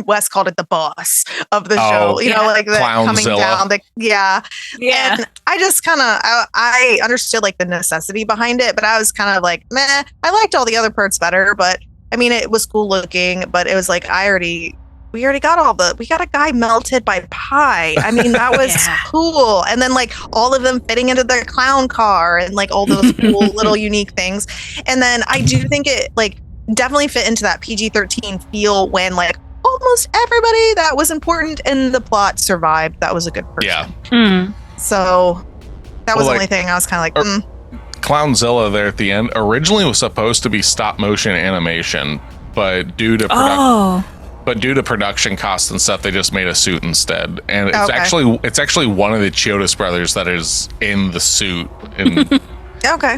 Wes called it the boss of the show, you know, like the coming down. Yeah. And I just kind of, I understood like the necessity behind it, but I was kind of like, meh, I liked all the other parts better, but I mean, it was cool looking, but it was like, we already got we got a guy melted by pie. I mean, that was cool. And then like all of them fitting into their clown car and like all those cool little unique things. And then I do think it like definitely fit into that PG-13 feel when like almost everybody that was important in the plot survived. That was a good person. Yeah. Mm. So that was the only thing I was kind of like, Clownzilla there at the end originally was supposed to be stop motion animation, but due to production costs and stuff, they just made a suit instead. And it's actually one of the Chiodos brothers that is in the suit. And okay.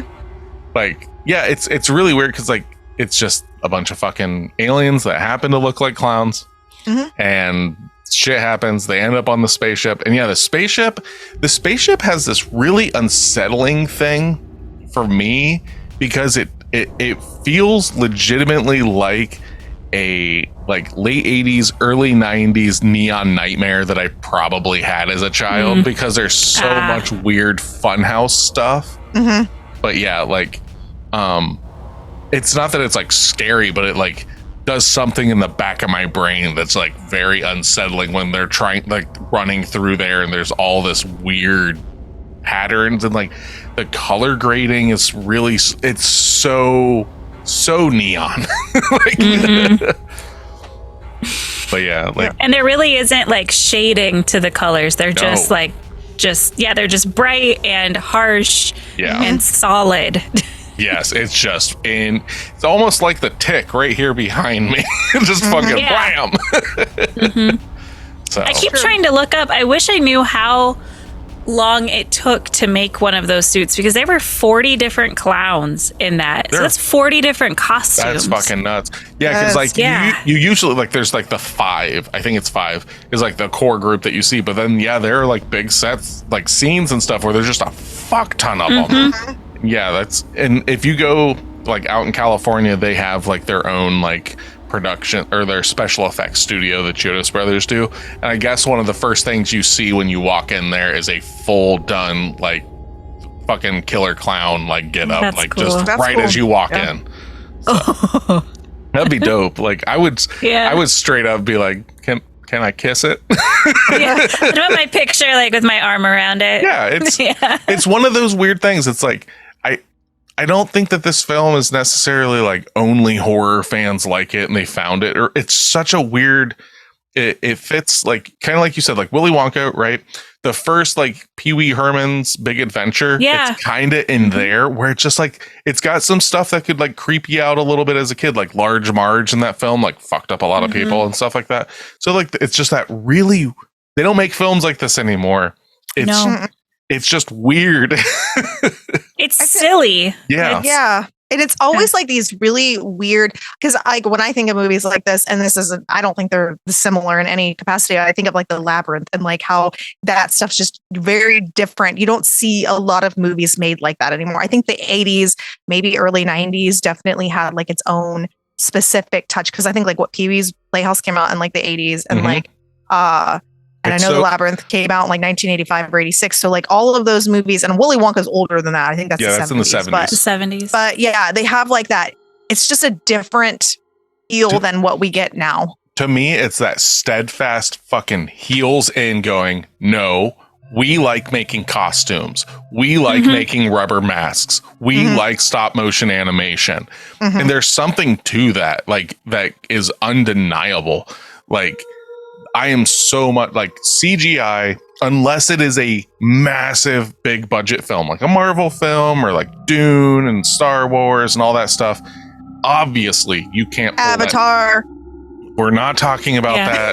Like, yeah, it's really weird because like it's just a bunch of fucking aliens that happen to look like clowns. Mm-hmm. And shit happens. They end up on the spaceship. And yeah, the spaceship has this really unsettling thing for me because it feels legitimately like a like late 80s early 90s neon nightmare that I probably had as a child because there's so much weird funhouse stuff. But yeah, like it's not that it's like scary, but it like does something in the back of my brain that's like very unsettling when they're trying like running through there and there's all this weird patterns and like the color grading is really it's so neon. Like, but yeah, like, and there really isn't like shading to the colors. They're just like they're just bright and harsh and solid. Yes, it's almost like the Tick right here behind me. Just fucking blam. So I keep trying to look up. I wish I knew how long it took to make one of those suits because there were 40 different clowns in that. So that's 40 different costumes. That's fucking nuts. Yeah, because like you usually like there's like the 5. I think it's 5 is like the core group that you see. But then there are like big sets, like scenes and stuff where there's just a fuck ton of them. Yeah, and if you go like out in California, they have like their own like production or their special effects studio, the Chiodos brothers do. And I guess one of the first things you see when you walk in there is a full done like fucking killer clown like get up. That's like cool. Just that's right cool. As you walk in. So, that'd be dope. Like I would straight up be like, can I kiss it? I want my picture like with my arm around it. Yeah, it's one of those weird things. It's like I don't think that this film is necessarily like only horror fans like it and they found it, or it's such a weird, it fits like kind of like you said, like Willy Wonka, right? The first like Pee Wee Herman's Big Adventure, it's kind of in there where it's just like, it's got some stuff that could like creep you out a little bit as a kid, like Large Marge in that film, like fucked up a lot of people and stuff like that. So like, it's just that really, they don't make films like this anymore. It's just weird. It's silly. Yeah. Yeah. And it's always like these really weird, because like when I think of movies like this, and this isn't, I don't think they're similar in any capacity. I think of like The Labyrinth and like how that stuff's just very different. You don't see a lot of movies made like that anymore. I think the 80s, maybe early 90s definitely had like its own specific touch. Cause I think like what Pee-wee's Playhouse came out in like the 80s and like, And I know The Labyrinth came out in like 1985 or 86. So like all of those movies, and Willy Wonka's older than that. I think that's the 70s. In the 70s. The 70s. But yeah, they have like that. It's just a different feel than what we get now. To me, it's that steadfast fucking heels in going, no, we like making costumes. We like making rubber masks. We like stop motion animation. And there's something to that, like that is undeniable. Like I am so much like CGI, unless it is a massive big budget film, like a Marvel film or like Dune and Star Wars and all that stuff. Obviously, you can't pull Avatar. We're not talking about that.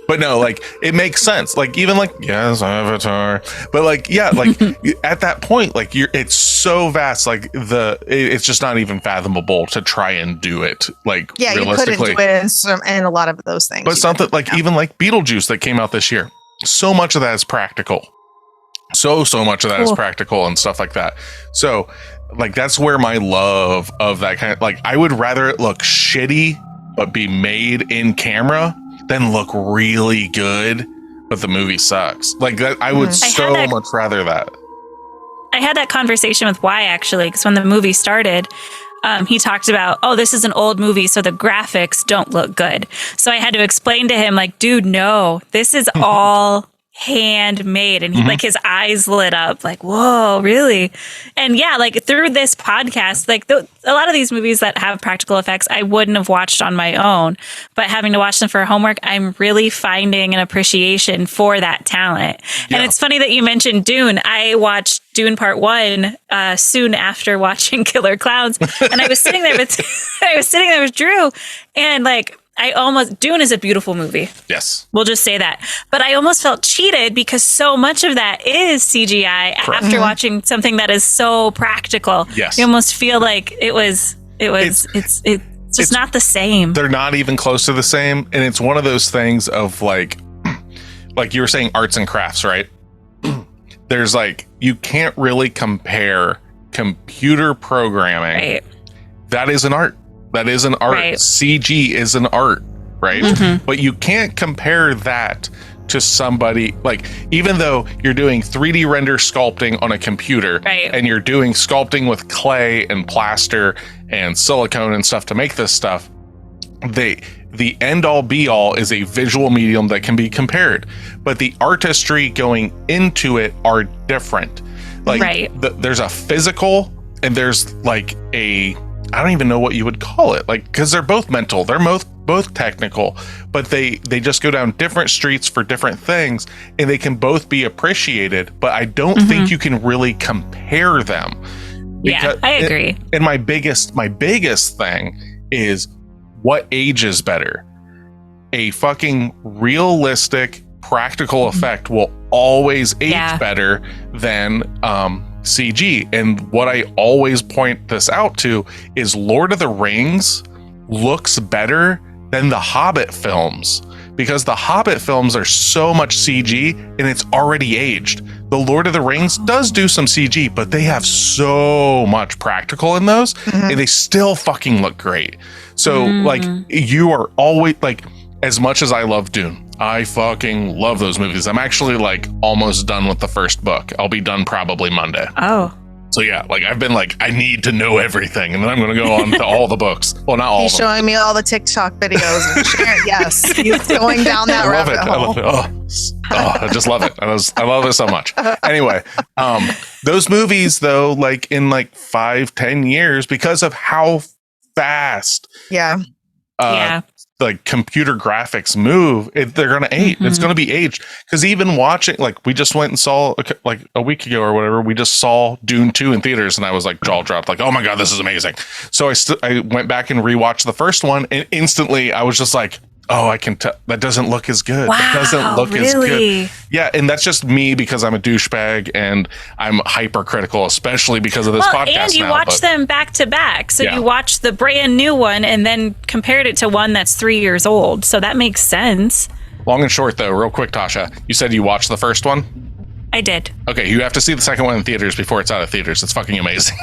But no, like it makes sense. Like even like, yes, Avatar. But like, yeah, like at that point, like it's so vast. Like it's just not even fathomable to try and do it. Like realistically. You couldn't do it in a lot of those things. But something like even like Beetlejuice that came out this year. So much of that is practical. So much of that is practical and stuff like that. So like that's where my love of that kind of like I would rather it look shitty but be made in camera than look really good but the movie sucks. Like that I would much rather that. I had that conversation with Y actually, because when the movie started, he talked about, oh, this is an old movie, so the graphics don't look good. So I had to explain to him, like, dude, no, this is all handmade. And he, like, his eyes lit up, like, whoa, really? And yeah, like through this podcast, like a lot of these movies that have practical effects, I wouldn't have watched on my own, but having to watch them for homework, I'm really finding an appreciation for that talent. Yeah. And it's funny that you mentioned Dune. I watched Dune Part 1 soon after watching Killer Klowns, and I was sitting there with Drew, and like Dune is a beautiful movie. Yes. We'll just say that. But I almost felt cheated because so much of that is CGI. Correct. After watching something that is so practical. Yes. You almost feel like it's just not the same. They're not even close to the same. And it's one of those things of like you were saying, arts and crafts, right? There's like, you can't really compare computer programming. Right. That is an art. That is an art. Right. CG is an art, right? But you can't compare that to somebody like, even though you're doing 3D render sculpting on a computer, and you're doing sculpting with clay and plaster and silicone and stuff to make this stuff, the end all be all is a visual medium that can be compared, but the artistry going into it are different. Like there's a physical and there's like I don't even know what you would call it, like, because they're both mental, they're both technical, but they just go down different streets for different things, and they can both be appreciated, but I don't think you can really compare them. Yeah, I agree. And my biggest thing is, what ages better? A fucking realistic practical effect will always age better than CG. And what I always point this out to is Lord of the Rings looks better than the Hobbit films, because the Hobbit films are so much CG and it's already aged. The Lord of the Rings does do some CG, but they have so much practical in those, and they still fucking look great. So like, you are always like, as much as I love Dune, I fucking love those movies. I'm actually like almost done with the first book. I'll be done probably Monday. Oh. So yeah, like I've been like, I need to know everything, and then I'm going to go on to all the books. Well, not all. He's showing me all the TikTok videos. And sharing. Yes, he's going down that rabbit hole. I love it. Oh, I just love it. I love it so much. Anyway, those movies though, like in like 5-10 years, because of how fast, like computer graphics move, they're going to age. It's going to be aged, because even watching, like, we just went and saw like a week ago or whatever, we just saw Dune 2 in theaters, and I was like jaw dropped, like, oh my god, this is amazing. So I went back and rewatched the first one, and instantly I was just like, oh, I can tell that doesn't look as good. Wow, that doesn't look as good. Yeah, and that's just me, because I'm a douchebag and I'm hypercritical, especially because of this podcast. And you watch them back to back. So you watch the brand new one and then compared it to one that's 3 years old. So that makes sense. Long and short, though, real quick, Tasha, you said you watched the first one? I did. Okay, you have to see the second one in theaters before it's out of theaters. It's fucking amazing.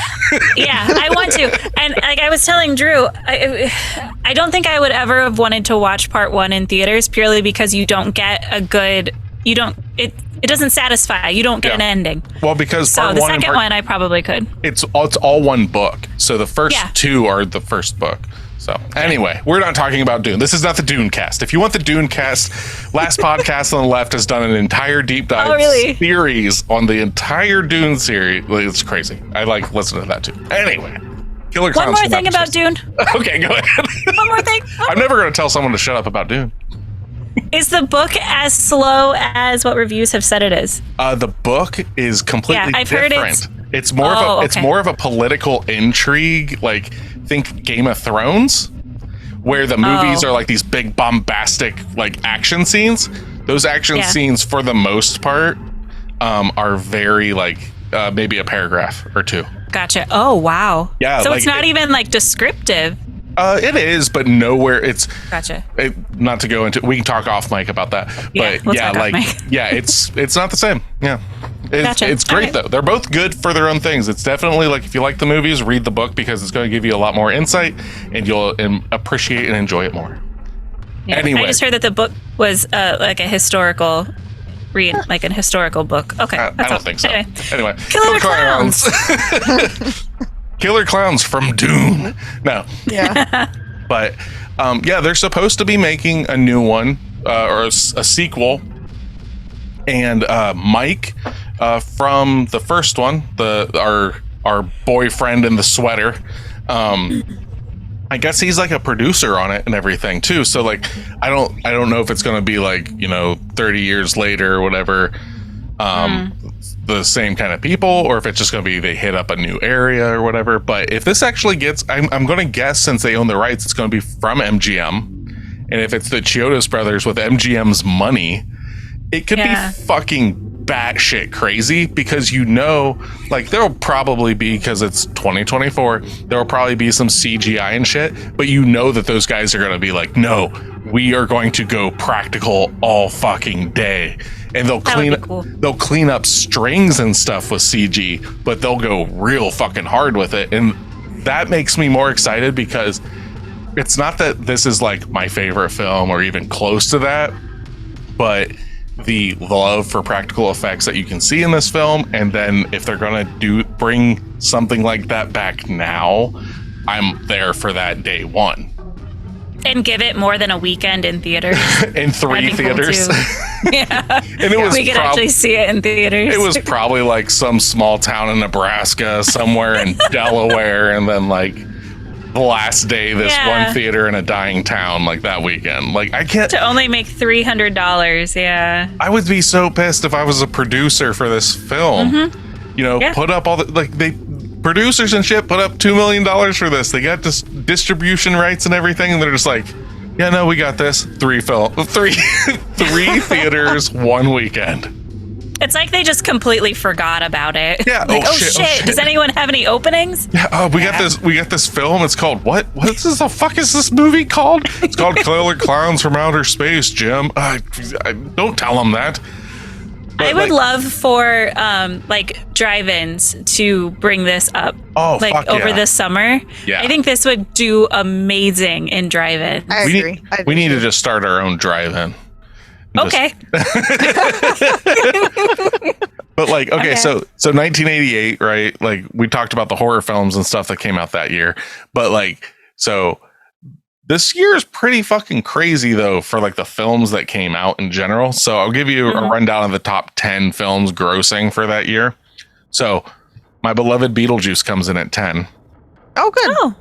Yeah, I want to. And like I was telling Drew, I don't think I would ever have wanted to watch part 1 in theaters purely because you don't get a good, it doesn't satisfy. You don't get an ending. Well, because so part the 1 second one I probably could. It's all one book. So the first 2 are the first book. So anyway, we're not talking about Dune. This is not the Dune cast. If you want the Dune cast, last podcast on the left has done an entire deep dive series on the entire Dune series. It's crazy. I like listening to that too. Anyway, Killer Klowns. One more thing about Dune. Okay, go ahead. One more thing. I'm never going to tell someone to shut up about Dune. Is the book as slow as what reviews have said it is? The book is completely different. Heard it's more of a political intrigue, like think Game of Thrones, where the movies are like these big bombastic like action scenes. Those action scenes, for the most part, are very like maybe a paragraph or 2. Gotcha. Oh wow. Yeah. So like, it's not even like descriptive. It is, but nowhere. It's gotcha. Not to go into. We can talk off mic about that. But it's not the same. Yeah, it's great though. They're both good for their own things. It's definitely like if you like the movies, read the book because it's going to give you a lot more insight and you'll appreciate and enjoy it more. Yeah. Anyway, I just heard that the book was like a historical. Like an historical book. Okay, I don't think so. Anyway, Killer Klowns. Killer Klowns from Dune. No. Yeah. But they're supposed to be making a new one or a sequel. And Mike from the first one, our boyfriend in the sweater, I guess he's like a producer on it and everything too. So like I don't know if it's going to be like, 30 years later or whatever. The same kind of people, or if it's just going to be they hit up a new area or whatever. But if this actually gets, I'm going to guess since they own the rights, it's going to be from MGM. And if it's the Chiodos brothers with MGM's money, it could be fucking batshit crazy because like there'll probably be, because it's 2024, there'll probably be some CGI and shit. But that those guys are going to be like, no, we are going to go practical all fucking day. And they'll clean up strings and stuff with CG, but they'll go real fucking hard with it. And that makes me more excited because it's not that this is like my favorite film or even close to that, but the love for practical effects that you can see in this film. And then if they're going to bring something like that back now, I'm there for that day one. And give it more than a weekend in theaters. In 3 theaters. Cool yeah. And we could actually see it in theaters. It was probably like some small town in Nebraska, somewhere in Delaware, and then like the last day this one theater in a dying town like that weekend. Like I can't to only make $300. Yeah. I would be so pissed if I was a producer for this film. Put up all the producers and shit put up $2 million for this. They got this distribution rights and everything, and they're just like, yeah, no, we got this. 3 theaters, 1 weekend. It's like they just completely forgot about it. Yeah. Like, oh shit. Does anyone have any openings? Yeah. We got this film. It's called what? What is the fuck is this movie called? It's called Killer Klowns from Outer Space, Jim. I don't tell them that. But I would love for like drive-ins to bring this up. Oh, like over the summer. Yeah. I think this would do amazing in drive-ins. I agree. We need to just start our own drive-in. Okay. But like, okay, so 1988, right? Like we talked about the horror films and stuff that came out that year, but like, so this year is pretty fucking crazy though for like the films that came out in general. So I'll give you a rundown of the top 10 films grossing for that year. So my beloved Beetlejuice comes in at 10. Oh, good. Oh.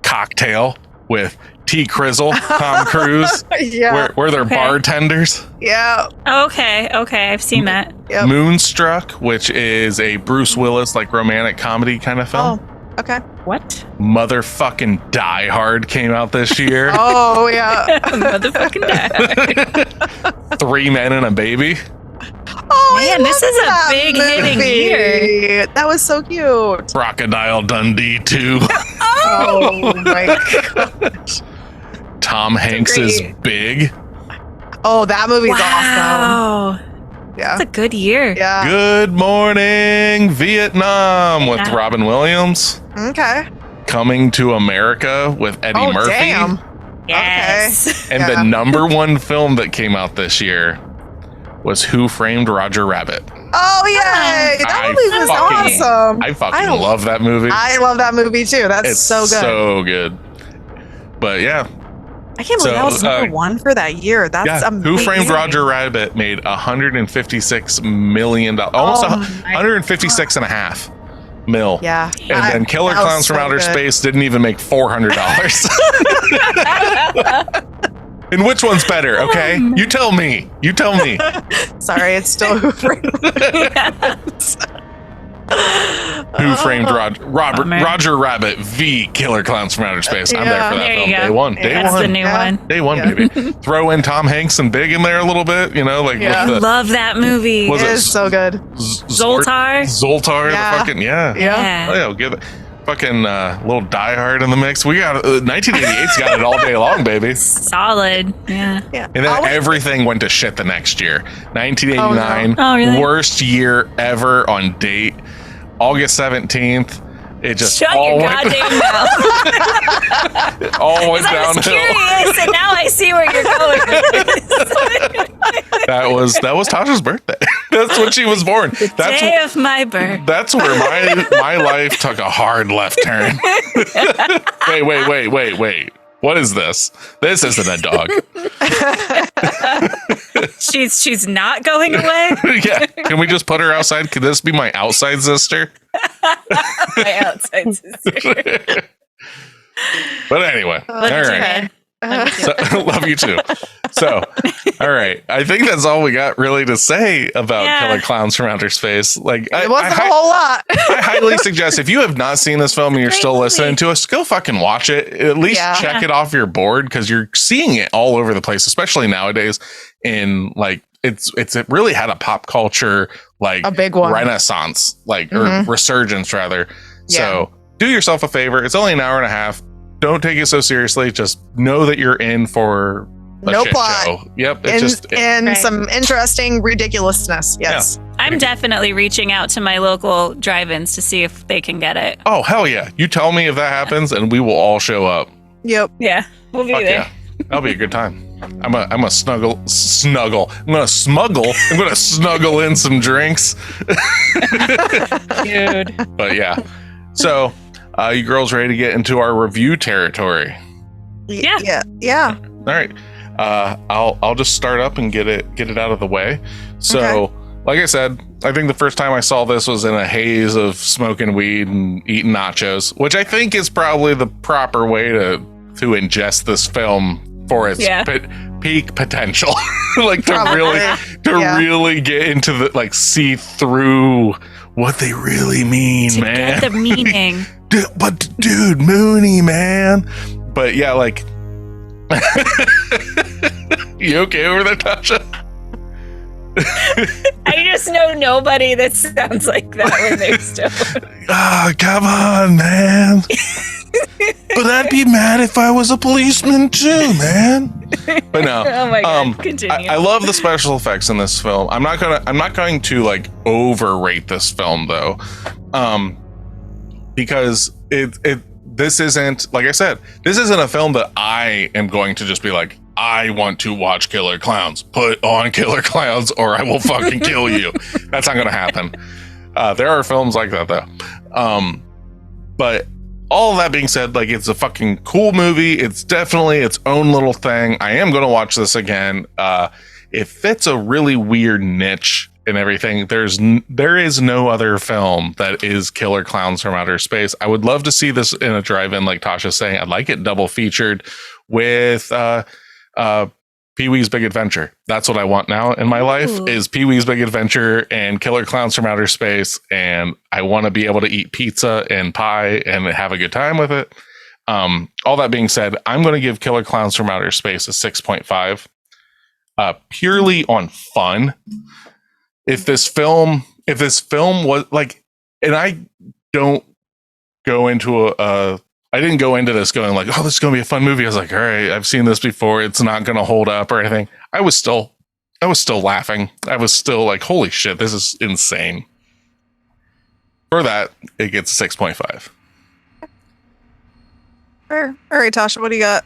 Cocktail with T. Crizzle, Tom Cruise. Yeah. Where they're bartenders. Yeah. Okay. I've seen that. Yep. Moonstruck, which is a Bruce Willis like romantic comedy kind of film. Oh, okay. What? Motherfucking Die Hard came out this year. Oh, yeah. Motherfucking Die Hard. 3 Men and a Baby. Oh, man, this is a big hitting year. That was so cute. Crocodile Dundee 2. Oh my gosh. Tom Hanks is Big. Oh, that movie's awesome. Yeah. It's a good year. Yeah. Good Morning Vietnam with Yeah. Robin Williams. Okay. Coming to America with Eddie Murphy. Damn. Yes. And the number one film that came out this year was Who Framed Roger Rabbit. Oh yay! That movie was awesome. I fucking love that movie. I love that movie too. That's It's so good. so good. But yeah, I can't believe that was number one for that year. That's amazing. Who Framed Roger Rabbit made $156 million, almost 156 and a half mil. Yeah. And then Killer that was Clowns from so Outer good. Space didn't even make $400. And which one's better? Okay, you tell me. You tell me. Sorry, it's still Who Framed Who Framed Roger Rabbit v Killer Clowns from Outer Space. I'm there for that There film. you go. Day one. That's the new one. Day one, baby. Throw in Tom Hanks and Big in there a little bit, you know, like Yeah. with the, Love that movie. Was It it is so good. Zoltar. Zoltar, Yeah. the fucking Yeah. Oh, yeah, we'll give it fucking little Die Hard in the mix. We got 1988's got it all day long, baby. Solid. Yeah. Yeah. And then everything went to shit the next year. 1989, Oh, really? worst year ever on date. August 17th. It just Shut all your went, goddamn mouth. it all went I was downhill. curious, and now I see where you're going. That was Tasha's birthday. That's when she was born. That's Day of my birth. That's where my life took a hard left turn. Wait. What is this? This isn't a dog. She's not going away. Yeah. Can we just put her outside? Could this be my outside sister? My outside sister. But anyway. All right. So, love you too. So, all right. I think that's all we got really to say about Killer Clowns from Outer Space. Like, It wasn't a whole lot. I highly suggest if you have not seen this film and you're still listening to us, go fucking watch it. At least check it off your board because you're seeing it all over the place, especially nowadays. In like, it really had a pop culture like a big one renaissance, like or resurgence rather. Yeah. So do yourself a favor. It's only an hour and a half. Don't take it so seriously. Just know that you're in for a no shit plot. show. Yep. And some interesting ridiculousness. Yes. Yeah. I'm definitely reaching out to my local drive-ins to see if they can get it. Oh, hell yeah. You tell me if that happens and we will all show up. Yep. Yeah. We'll be Fuck there. yeah. That'll be a good time. I'm a snuggle. I'm gonna snuggle in some drinks. Dude. But yeah. So you girls ready to get into our review territory? Yeah. Yeah. All right. I'll just start up and get it out of the way. So, like I said, I think the first time I saw this was in a haze of smoking weed and eating nachos, which I think is probably the proper way to ingest this film for its peak potential. Like really get into the like see through what they really mean, to man. Get the meaning. But dude, Mooney, man. But yeah, like you okay over there, Tasha? I just know nobody that sounds like that when they're stoned. Oh, come on, man. But I'd be mad if I was a policeman too, man. But no. Oh my god. Continue. I love the special effects in this film. I'm not going to like overrate this film though. Because this isn't, like I said, this isn't a film that I am going to just be like, I want to watch Killer Clowns. Put on Killer Clowns or I will fucking kill you. That's not going to happen. There are films like that though. But all that being said, like it's a fucking cool movie. It's definitely its own little thing. I am going to watch this again. It fits a really weird niche and everything. There is no other film that is Killer Clowns from Outer Space. I would love to see this in a drive-in, like Tasha's saying. I'd like it double featured with Pee-wee's Big Adventure. That's what I want now in my life is Pee-wee's Big Adventure and Killer Clowns from Outer Space. And I want to be able to eat pizza and pie and have a good time with it. All that being said, I'm going to give Killer Clowns from Outer Space a 6.5 purely on fun. If this film was like, and I don't go into I didn't go into this going like, oh, this is going to be a fun movie. I was like, all right, I've seen this before. It's not going to hold up or anything. I was still I was still laughing. I was still like, holy shit, this is insane. For that, it gets a 6.5. All right, Tasha, what do you got?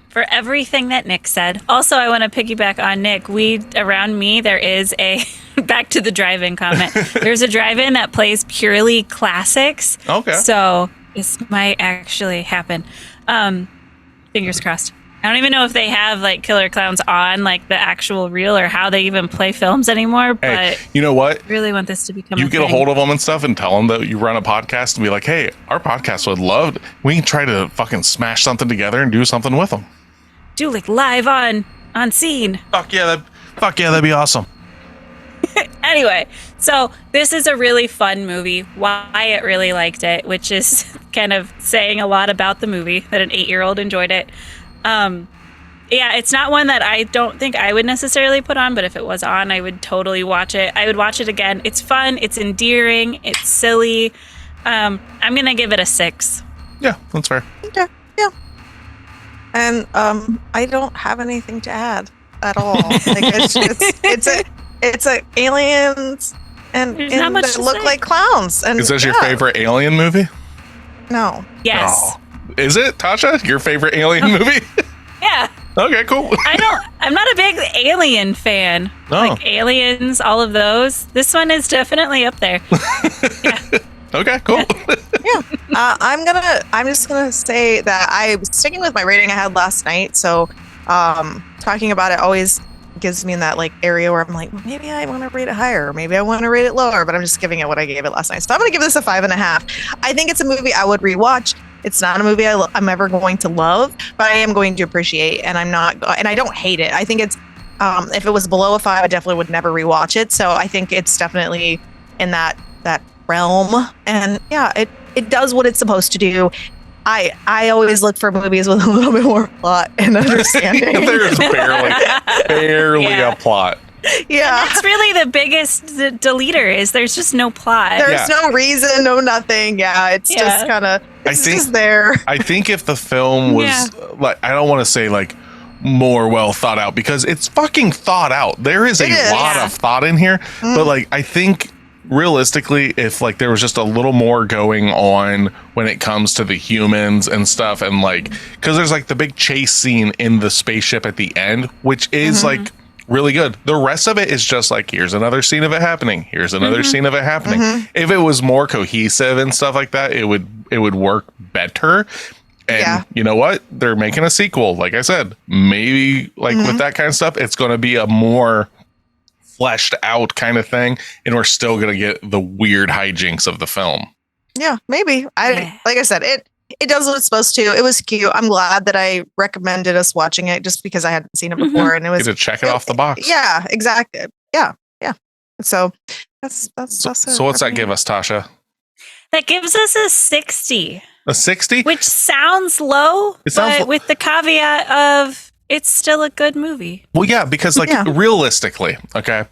For everything that Nick said. Also, I want to piggyback on Nick. Around me, there is a, back to the drive-in comment. There's a drive-in that plays purely classics. Okay. So this might actually happen. Fingers crossed. I don't even know if they have like Killer Klowns on like the actual reel or how they even play films anymore. But hey, you know what? I really want this to become You get a hold of them and stuff and tell them that you run a podcast and be like, hey, our podcast would love, we can try to fucking smash something together and do something with them. Do like live on scene. Fuck yeah, that'd be awesome. Anyway, so this is a really fun movie. Wyatt really liked it, which is kind of saying a lot about the movie, that an 8-year-old enjoyed it. Yeah, it's not one that I don't think I would necessarily put on, but if it was on, I would totally watch it. I would watch it again. It's fun. It's endearing. It's silly. I'm going to give it a 6. Yeah, that's fair. Okay, yeah. And I don't have anything to add at all. Like it's a aliens and not much that to look say. like clowns. And Is this your favorite alien movie? No. Yes. Oh. Is it, Tasha? Your favorite alien movie? Yeah. Okay, cool. I'm not a big Alien fan. No. Like Aliens, all of those. This one is definitely up there. Yeah. Okay, cool. Yeah. I'm just gonna say that I'm sticking with my rating I had last night. So talking about it always gives me in that like area where I'm like, well, maybe I want to rate it higher, or maybe I want to rate it lower, but I'm just giving it what I gave it last night. So I'm gonna give this a 5.5. I think it's a movie I would rewatch. It's not a movie I'm ever going to love, but I am going to appreciate, and I don't hate it. I think it's if it was below a 5, I definitely would never rewatch it. So I think it's definitely in that realm, and yeah, it does what it's supposed to do. I always look for movies with a little bit more plot and understanding. There's barely Yeah. a plot. Yeah. And that's really the biggest deleter is there's just no plot. There's no reason, no nothing. Yeah, it's just kind of, it's just there. I think if the film was, like, I don't want to say like more well thought out, because it's fucking thought out. There is a lot of thought in here, but like, I think realistically, if like there was just a little more going on when it comes to the humans and stuff, and like, because there's like the big chase scene in the spaceship at the end, which is like really good. The rest of it is just like, here's another scene of it happening, here's another scene of it happening. If it was more cohesive and stuff like that, it would work better. And you know what, they're making a sequel, like I said, maybe like with that kind of stuff, it's going to be a more fleshed out kind of thing, and we're still going to get the weird hijinks of the film. Yeah, maybe. Like I said, it does what it's supposed to. It was cute. I'm glad that I recommended us watching it just because I hadn't seen it before, and it was to check it off the box. Yeah, exactly. Yeah. So that's it. So what's that give us, Tasha? That gives us a 60. A 60? Which sounds low, but with the caveat of it's still a good movie. Well, yeah, because like realistically, okay,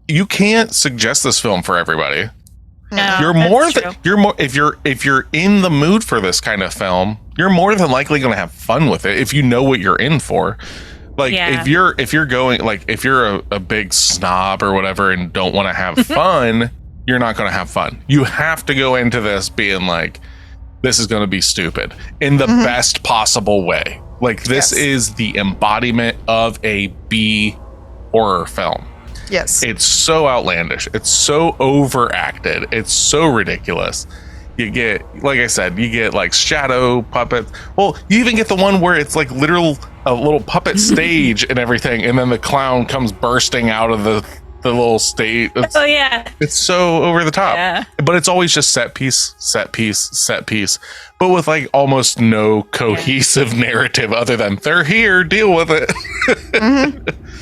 you can't suggest this film for everybody. No, if you're in the mood for this kind of film, you're more than likely going to have fun with it if you know what you're in for. Like if you're going, like if you're a big snob or whatever and don't want to have fun, you're not going to have fun. You have to go into this being like, this is going to be stupid in the best possible way. Like this is the embodiment of a B horror film. Yes. It's so outlandish. It's so overacted. It's so ridiculous. You get, like I said, you get like shadow puppets. Well, you even get the one where it's like a little puppet stage and everything, and then the clown comes bursting out of the little stage. It's so over the top. But it's always just set piece, but with like almost no cohesive narrative other than they're here, deal with it.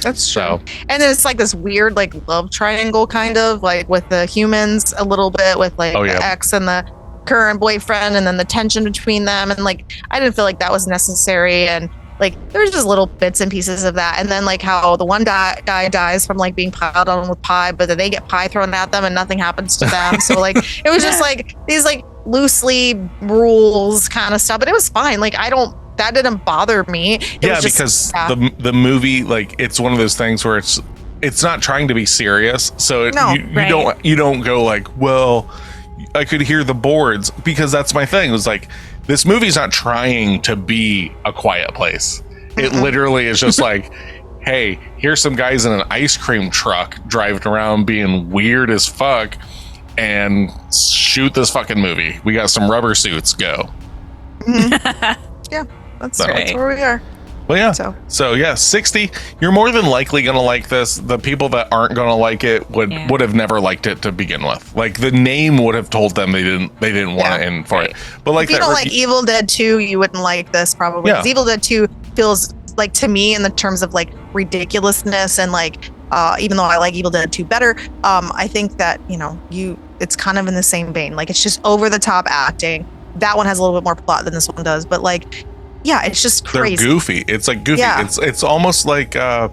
That's true. And then it's like this weird like love triangle kind of like with the humans a little bit with like the ex and the current boyfriend, and then the tension between them, and like I didn't feel like that was necessary, and like there's just little bits and pieces of that, and then like how the one guy dies from like being piled on with pie, but then they get pie thrown at them and nothing happens to them. So like it was just like these like loosely rules kind of stuff, but it was fine. Like I don't that didn't bother me. It was just, because the movie, like, it's one of those things where it's not trying to be serious, so you don't go like, well, I could hear the boards, because that's my thing. It was like, this movie's not trying to be A Quiet Place. It literally is just like, hey, here's some guys in an ice cream truck driving around being weird as fuck, and shoot this fucking movie. We got some rubber suits, go. Yeah, that's where we are. Well, yeah. So yeah, 60. You're more than likely gonna like this. The people that aren't gonna like it would have never liked it to begin with. Like, the name would have told them they didn't want it in for it. But like, if you don't like Evil Dead 2, you wouldn't like this probably. Because Evil Dead 2 feels like, to me, in the terms of like ridiculousness and like, even though I like Evil Dead 2 better, I think that, it's kind of in the same vein. Like, it's just over the top acting. That one has a little bit more plot than this one does, but like, yeah, it's just crazy. They're goofy. It's like goofy. Yeah. It's almost like what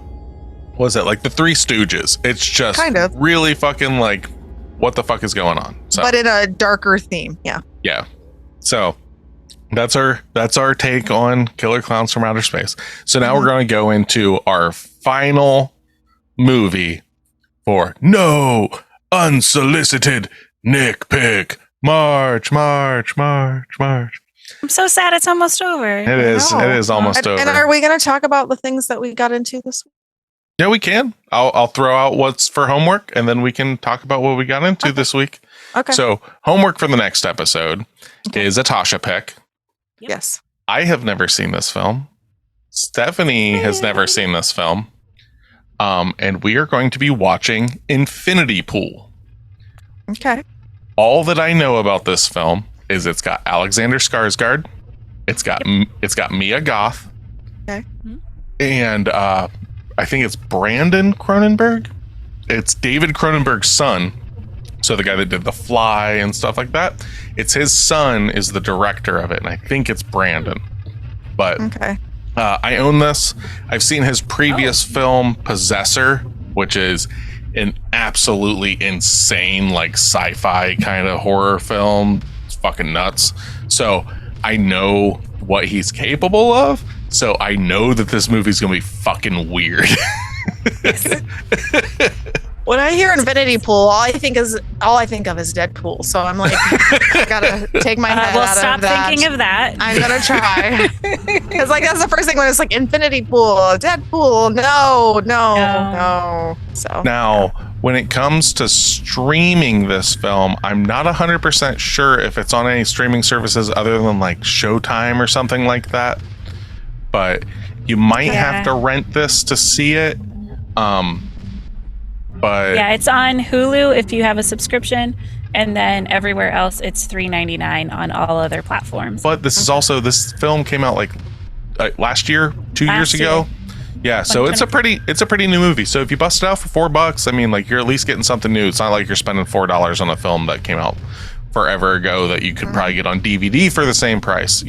was it, like the Three Stooges? It's just kind of really fucking like, what the fuck is going on? So, but in a darker theme. Yeah. So that's our take on Killer Klowns from Outer Space. So now we're going to go into our final movie for No Unsolicited Nick Pick. March. I'm so sad it's almost over. It is almost over. And are we going to talk about the things that we got into this week? Yeah, we can. I'll throw out what's for homework, and then we can talk about what we got into this week. Okay. So homework for the next episode is a Tasha pick. Yep. Yes. I have never seen this film. Stephanie has never seen this film. And we are going to be watching Infinity Pool. Okay. All that I know about this film is it's got Alexander Skarsgård. It's got Mia Goth. Okay. And I think it's Brandon Cronenberg. It's David Cronenberg's son. So the guy that did The Fly and stuff like that. It's his son is the director of it, and I think it's Brandon. But I own this. I've seen his previous film, Possessor, which is an absolutely insane, like, sci-fi kind of horror film. It's fucking nuts. So I know what he's capable of. So I know that this movie's gonna be fucking weird. When I hear Infinity Pool, all I think of is Deadpool. So I'm like, I gotta take my head out stop of that. thinking of that. I'm gonna try, because like that's the first thing when it's like Infinity Pool, Deadpool. No. So now, when it comes to streaming this film, I'm not 100% sure if it's on any streaming services other than like Showtime or something like that. But you might have to rent this to see it. But yeah, it's on Hulu if you have a subscription, and then everywhere else it's $3.99 on all other platforms. But this is also, this film came out like last year, 2 years ago. Yeah, so it's a pretty new movie. So if you bust it out for $4, I mean, like, you're at least getting something new. It's not like you're spending $4 on a film that came out forever ago that you could probably get on DVD for the same price,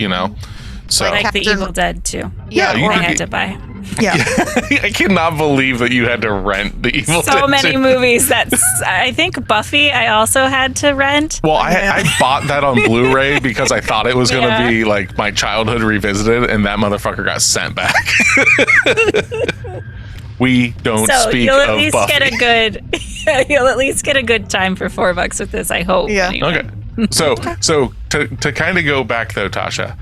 So like the Evil Dead too. Yeah, I had to buy. Yeah. I cannot believe that you had to rent the Evil Dead. So many movies I think Buffy I also had to rent. Well, I bought that on Blu-ray because I thought it was going to be like my childhood revisited, and that motherfucker got sent back. We don't speak you'll at of least Buffy. You'll at least get a good time for $4 with this, I hope. Yeah. Anyway. Okay. So to kind of go back though, Tasha,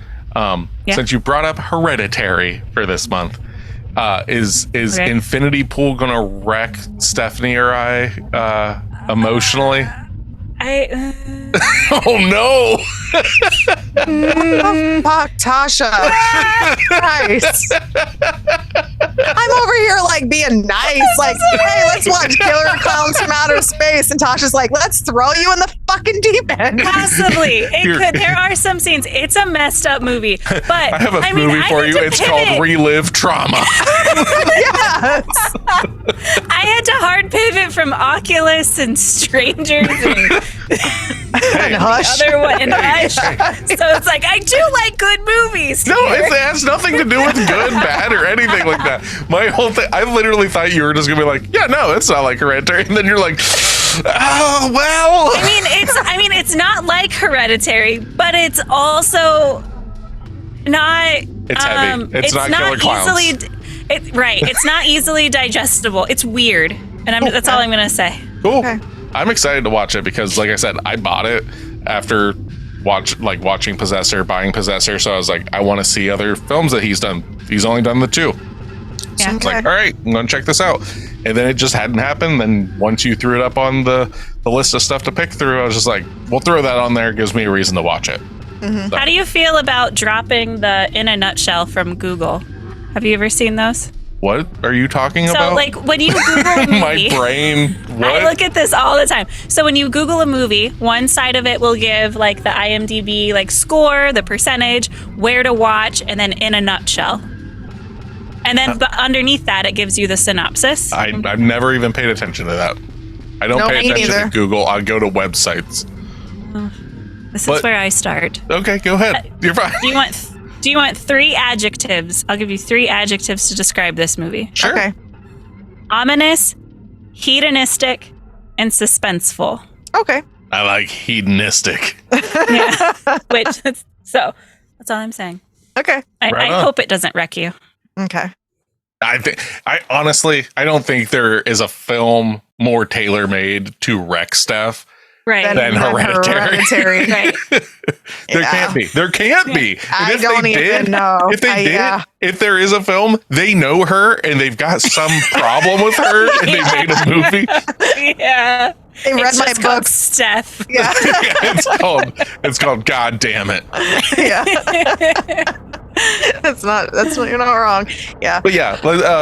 since you brought up Hereditary for this month, is Infinity Pool gonna wreck Stephanie or I emotionally? Oh no! Fuck, Tasha! Christ! I'm over here like being nice, like, hey, let's watch Killer Klowns from Outer Space, and Tasha's like, let's throw you in the fucking deep end. Possibly, there are some scenes. It's a messed up movie, but I have a movie for you. It's called Relive Trauma. Yes. I had to hard pivot from Oculus and Strangers and Hush. other one and Hush. So it's like, I do like good movies. No, it has nothing to do with good, bad, or anything like that. My whole thing, I literally thought you were just gonna be like, yeah, no, it's not like Hereditary, and then you're like, oh well. I mean, it's not like Hereditary, but it's also not It's heavy. It's not Killer Klowns. It's not easily digestible. It's weird, and that's all I'm gonna say. Cool. Okay. I'm excited to watch it because, like I said, I bought it after watching Possessor, buying Possessor. So I was like, I want to see other films that he's done. He's only done the 2. So I was like, all right, I'm gonna check this out. And then it just hadn't happened. Then once you threw it up on the list of stuff to pick through, I was just like, we'll throw that on there. It gives me a reason to watch it. Mm-hmm. So. How do you feel about dropping the In a Nutshell from Google? Have you ever seen those? What are you talking about? So, like, when you Google a movie... My brain, what? I look at this all the time. So when you Google a movie, one side of it will give, like, the IMDb, like, score, the percentage, where to watch, and then In a Nutshell. And then underneath that, it gives you the synopsis. I've never even paid attention to that. I don't pay attention to Google. I go to websites. This is where I start. Okay, go ahead. You're fine. Do you want 3 adjectives? I'll give you 3 adjectives to describe this movie. Sure. Okay. Ominous, hedonistic, and suspenseful. Okay. I like hedonistic. Yeah. So that's all I'm saying. Okay. I hope it doesn't wreck you. Okay. I honestly don't think there is a film more tailor-made to wreck stuff Right. than Hereditary. Right. There can't be. There can't be. I don't even know. If they did, if there is a film, they know her and they've got some problem with her and they made a movie. Yeah. They read my book, Steph. Yeah. It's called God Damn It. Yeah. That's what you're not wrong. Yeah. But yeah,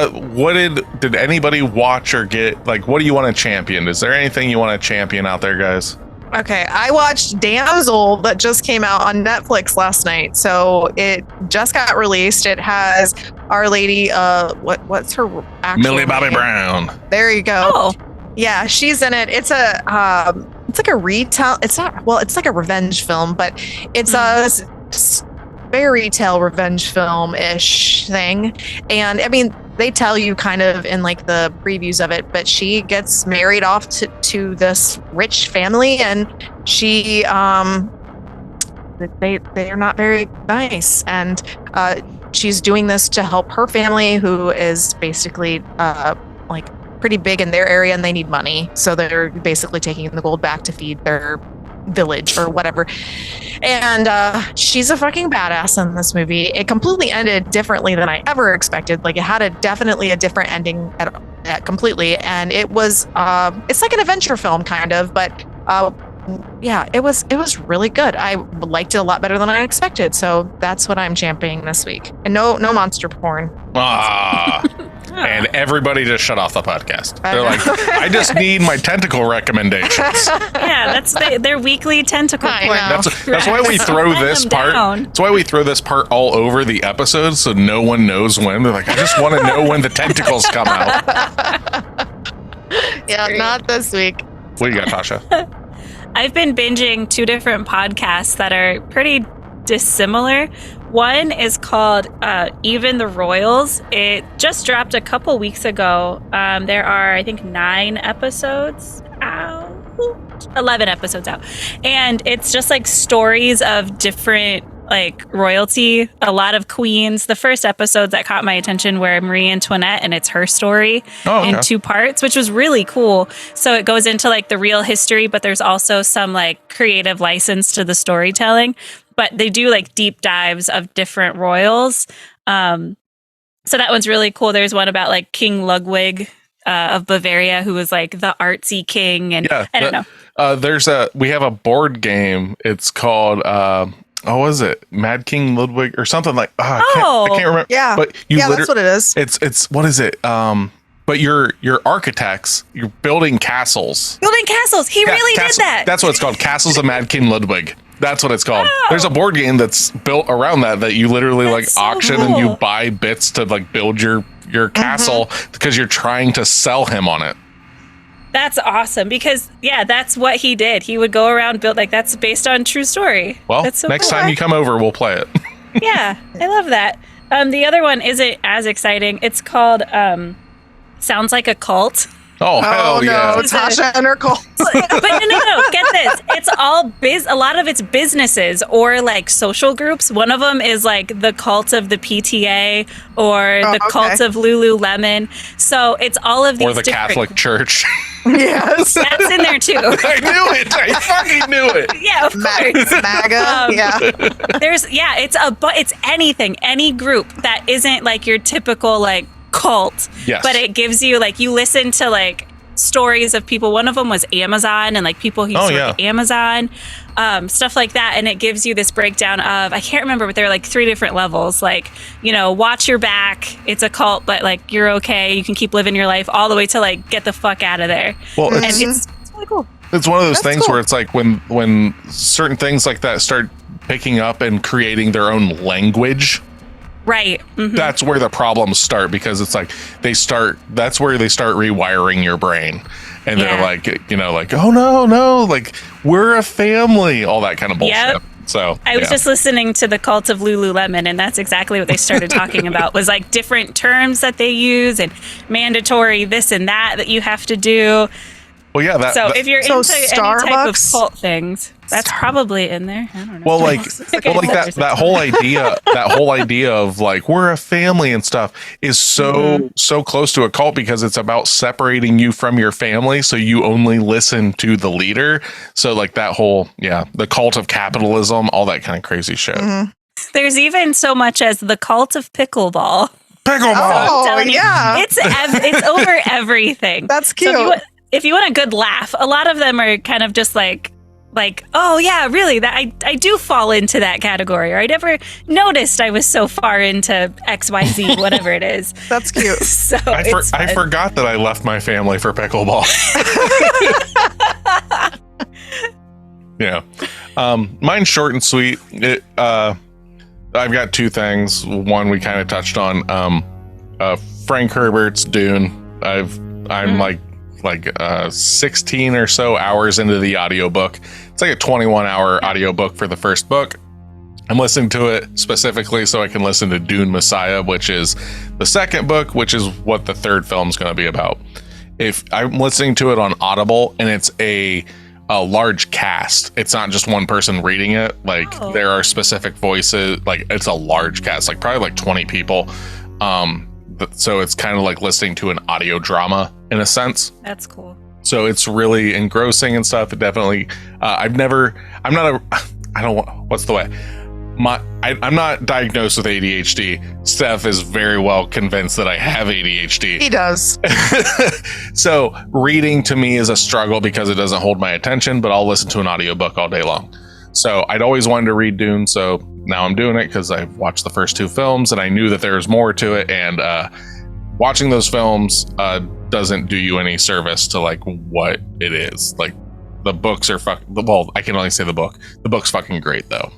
what did anybody watch or get? Like, what do you want to champion? Is there anything you want to champion out there, guys? Okay, I watched Damsel that just came out on Netflix last night. So it just got released. It has Our Lady, what's her actual Millie Bobby name? Brown. There you go. Oh. Yeah, she's in it. It's like a it's like a revenge film, but it's a fairy tale revenge film-ish thing. And I mean, they tell you kind of in like the previews of it, but she gets married off to this rich family, and she they're not very nice, and she's doing this to help her family, who is basically like pretty big in their area, and they need money, so they're basically taking the gold back to feed their village or whatever. And she's a fucking badass in this movie. It completely ended differently than I ever expected. Like, it had definitely a different ending completely, and it was it's like an adventure film kind of, but yeah, it was really good. I liked it a lot better than I expected, so that's what I'm championing this week. And no monster porn. And everybody just shut off the podcast. They're like, I just need my tentacle recommendations. Yeah, that's their weekly tentacle porn. That's why we throw this part. That's why we throw this part all over the episode, so no one knows when. They're like, I just want to know when the tentacles come out. Yeah, not this week. What do you got, Tasha? I've been binging 2 different podcasts that are pretty dissimilar. One is called Even the Royals. It just dropped a couple weeks ago. There are, I think, 9 episodes out. 11 episodes out. And it's just like stories of different like royalty, a lot of queens. The first episodes that caught my attention were Marie Antoinette, and it's her story in 2 parts, which was really cool. So it goes into like the real history, but there's also some like creative license to the storytelling. But they do like deep dives of different royals. So that one's really cool. There's one about like King Ludwig of Bavaria, who was like the artsy king. And I don't know. We have a board game. It's called, what is it? Mad King Ludwig or something like, I can't remember. Yeah. But that's what it is. It's what is it? But you're architects. You're building castles. Building castles. He really did that. That's what it's called. Castles of Mad King Ludwig. That's what it's called. Oh. There's a board game that's built around that you literally auction and you buy bits to like build your castle because you're trying to sell him on it. That's awesome because that's what he did. He would go around build that's based on true story. Well, next time you come over, we'll play it. Yeah, I love that. The other one isn't as exciting. It's called Sounds Like a Cult. Oh hell no, yeah! Tasha and her cult. but no, get this. It's all a lot of it's businesses or like social groups. One of them is like the cult of the PTA or the cult of Lululemon. So it's all of these or the Catholic Church. Yes. That's in there too. I knew it. I fucking knew it. Yeah, of course. MAGA. It's anything, any group that isn't like your typical like cult. Yes. But it gives you like, you listen to like stories of people. One of them was Amazon and like people who used to work at Amazon, stuff like that. And it gives you this breakdown of, I can't remember, but there are like 3 different levels. Like, you know, watch your back. It's a cult, but like you're okay. You can keep living your life, all the way to like get the fuck out of there. Well, and it's really cool. It's one of those things where it's like when certain things like that start picking up and creating their own language. Right. Mm-hmm. That's where the problems start, because it's like that's where they start rewiring your brain. And they're like, you know, like, oh no, like we're a family, all that kind of bullshit. Yep. So I was just listening to the cult of Lululemon, and that's exactly what they started talking about, was like different terms that they use and mandatory this and that you have to do. Well, yeah. If you're into any type of cult things, that's probably in there. I don't know. Well, that whole idea of like we're a family and stuff is so close to a cult, because it's about separating you from your family, so you only listen to the leader. So like that whole the cult of capitalism, all that kind of crazy shit. Mm-hmm. There's even so much as the cult of pickleball. Oh, yeah. It's over everything. That's cute. So if you want a good laugh, a lot of them are kind of just like, oh yeah, really, that I do fall into that category, or I never noticed I was so far into XYZ, whatever it is. That's cute. So I forgot that I left my family for pickleball. Yeah. Mine's short and sweet. I've got 2 things. One we kind of touched on. Frank Herbert's Dune. I'm like 16 or so hours into the audiobook. It's like a 21-hour audiobook for the first book. I'm listening to it specifically so I can listen to Dune Messiah, which is the second book, which is what the third film is going to be about. If I'm listening to it on Audible, and it's a large cast, it's not just one person reading it. Like there are specific voices. Like it's a large cast, like probably like 20 people. So it's kind of like listening to an audio drama in a sense. That's cool. So it's really engrossing and stuff. It definitely, I'm not diagnosed with ADHD. Steph is very well convinced that I have ADHD. He does. So reading to me is a struggle because it doesn't hold my attention, but I'll listen to an audiobook all day long. So I'd always wanted to read Dune, so now I'm doing it because I've watched the first 2 films and I knew that there was more to it, and watching those films doesn't do you any service to like what it is. Like the books are I can only say the book. The book's fucking great though.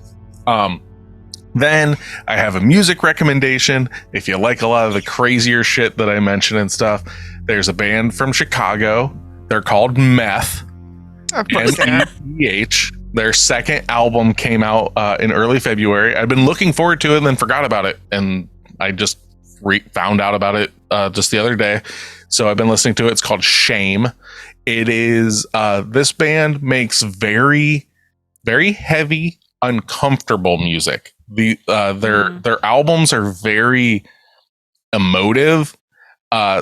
Then I have a music recommendation. If you like a lot of the crazier shit that I mentioned and stuff, there's a band from Chicago. They're called Meth. Of course. METH. Their second album came out in early February. I've been looking forward to it and then forgot about it. And I just found out about it just the other day. So I've been listening to it. It's called Shame. It is, this band makes very, very heavy, uncomfortable music. Their albums are very emotive.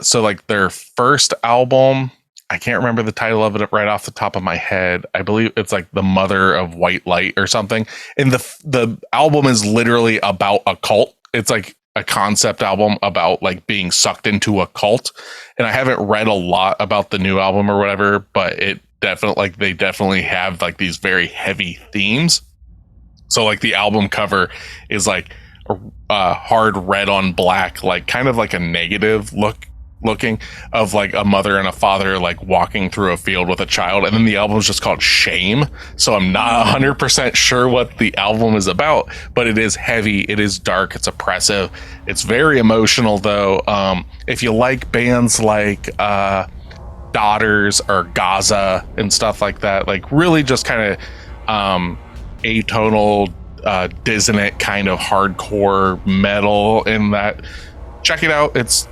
So like their first album, I can't remember the title of it right off the top of my head. I believe it's like The Mother of White Light or something. And the album is literally about a cult. It's like a concept album about like being sucked into a cult. And I haven't read a lot about the new album or whatever, but they definitely have like these very heavy themes. So like the album cover is like a hard red on black, like kind of like a negative looking of like a mother and a father like walking through a field with a child, and then the album is just called Shame. So I'm not 100% sure what the album is about, but it is heavy, it is dark, it's oppressive, it's very emotional though. If you like bands like Daughters or Gaza and stuff like that, like really just kind of atonal, dissonant kind of hardcore metal in that, check it out. It's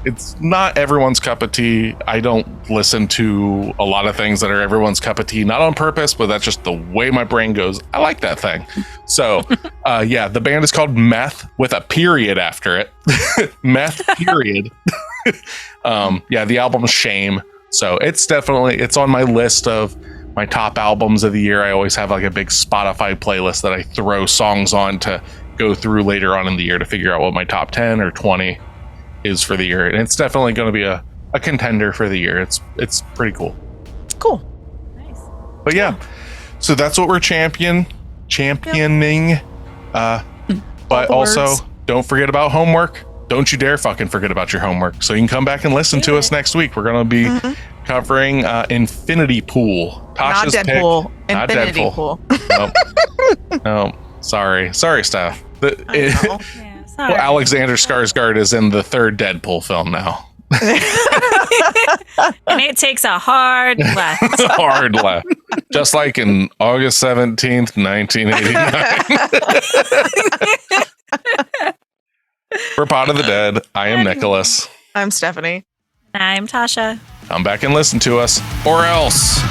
it's not everyone's cup of tea. I don't listen to a lot of things that are everyone's cup of tea, not on purpose, but that's just the way my brain goes. I like that thing. So, yeah, the band is called Meth with a period after it. Meth period. Yeah, the album's Shame. So it's on my list of my top albums of the year. I always have like a big Spotify playlist that I throw songs on to go through later on in the year to figure out what my top 10 or 20 is for the year. And it's definitely going to be a contender for the year. It's pretty cool. Cool. Nice. But yeah, so that's what we're championing. But also, don't forget about homework. Don't you dare fucking forget about your homework. So you can come back and listen to us next week. We're going to be covering Infinity Pool. Tasha's not Deadpool. Pick. Not Infinity Deadpool. Pool. No. Sorry, Steph. Yeah, sorry. Well, Alexander Skarsgård is in the third Deadpool film now. And it takes a hard left. Hard left. Just like in August 17th, 1989. For Pod of the Dead, I am Nicholas. I'm Stephanie. I'm Tasha. Come back and listen to us, or else.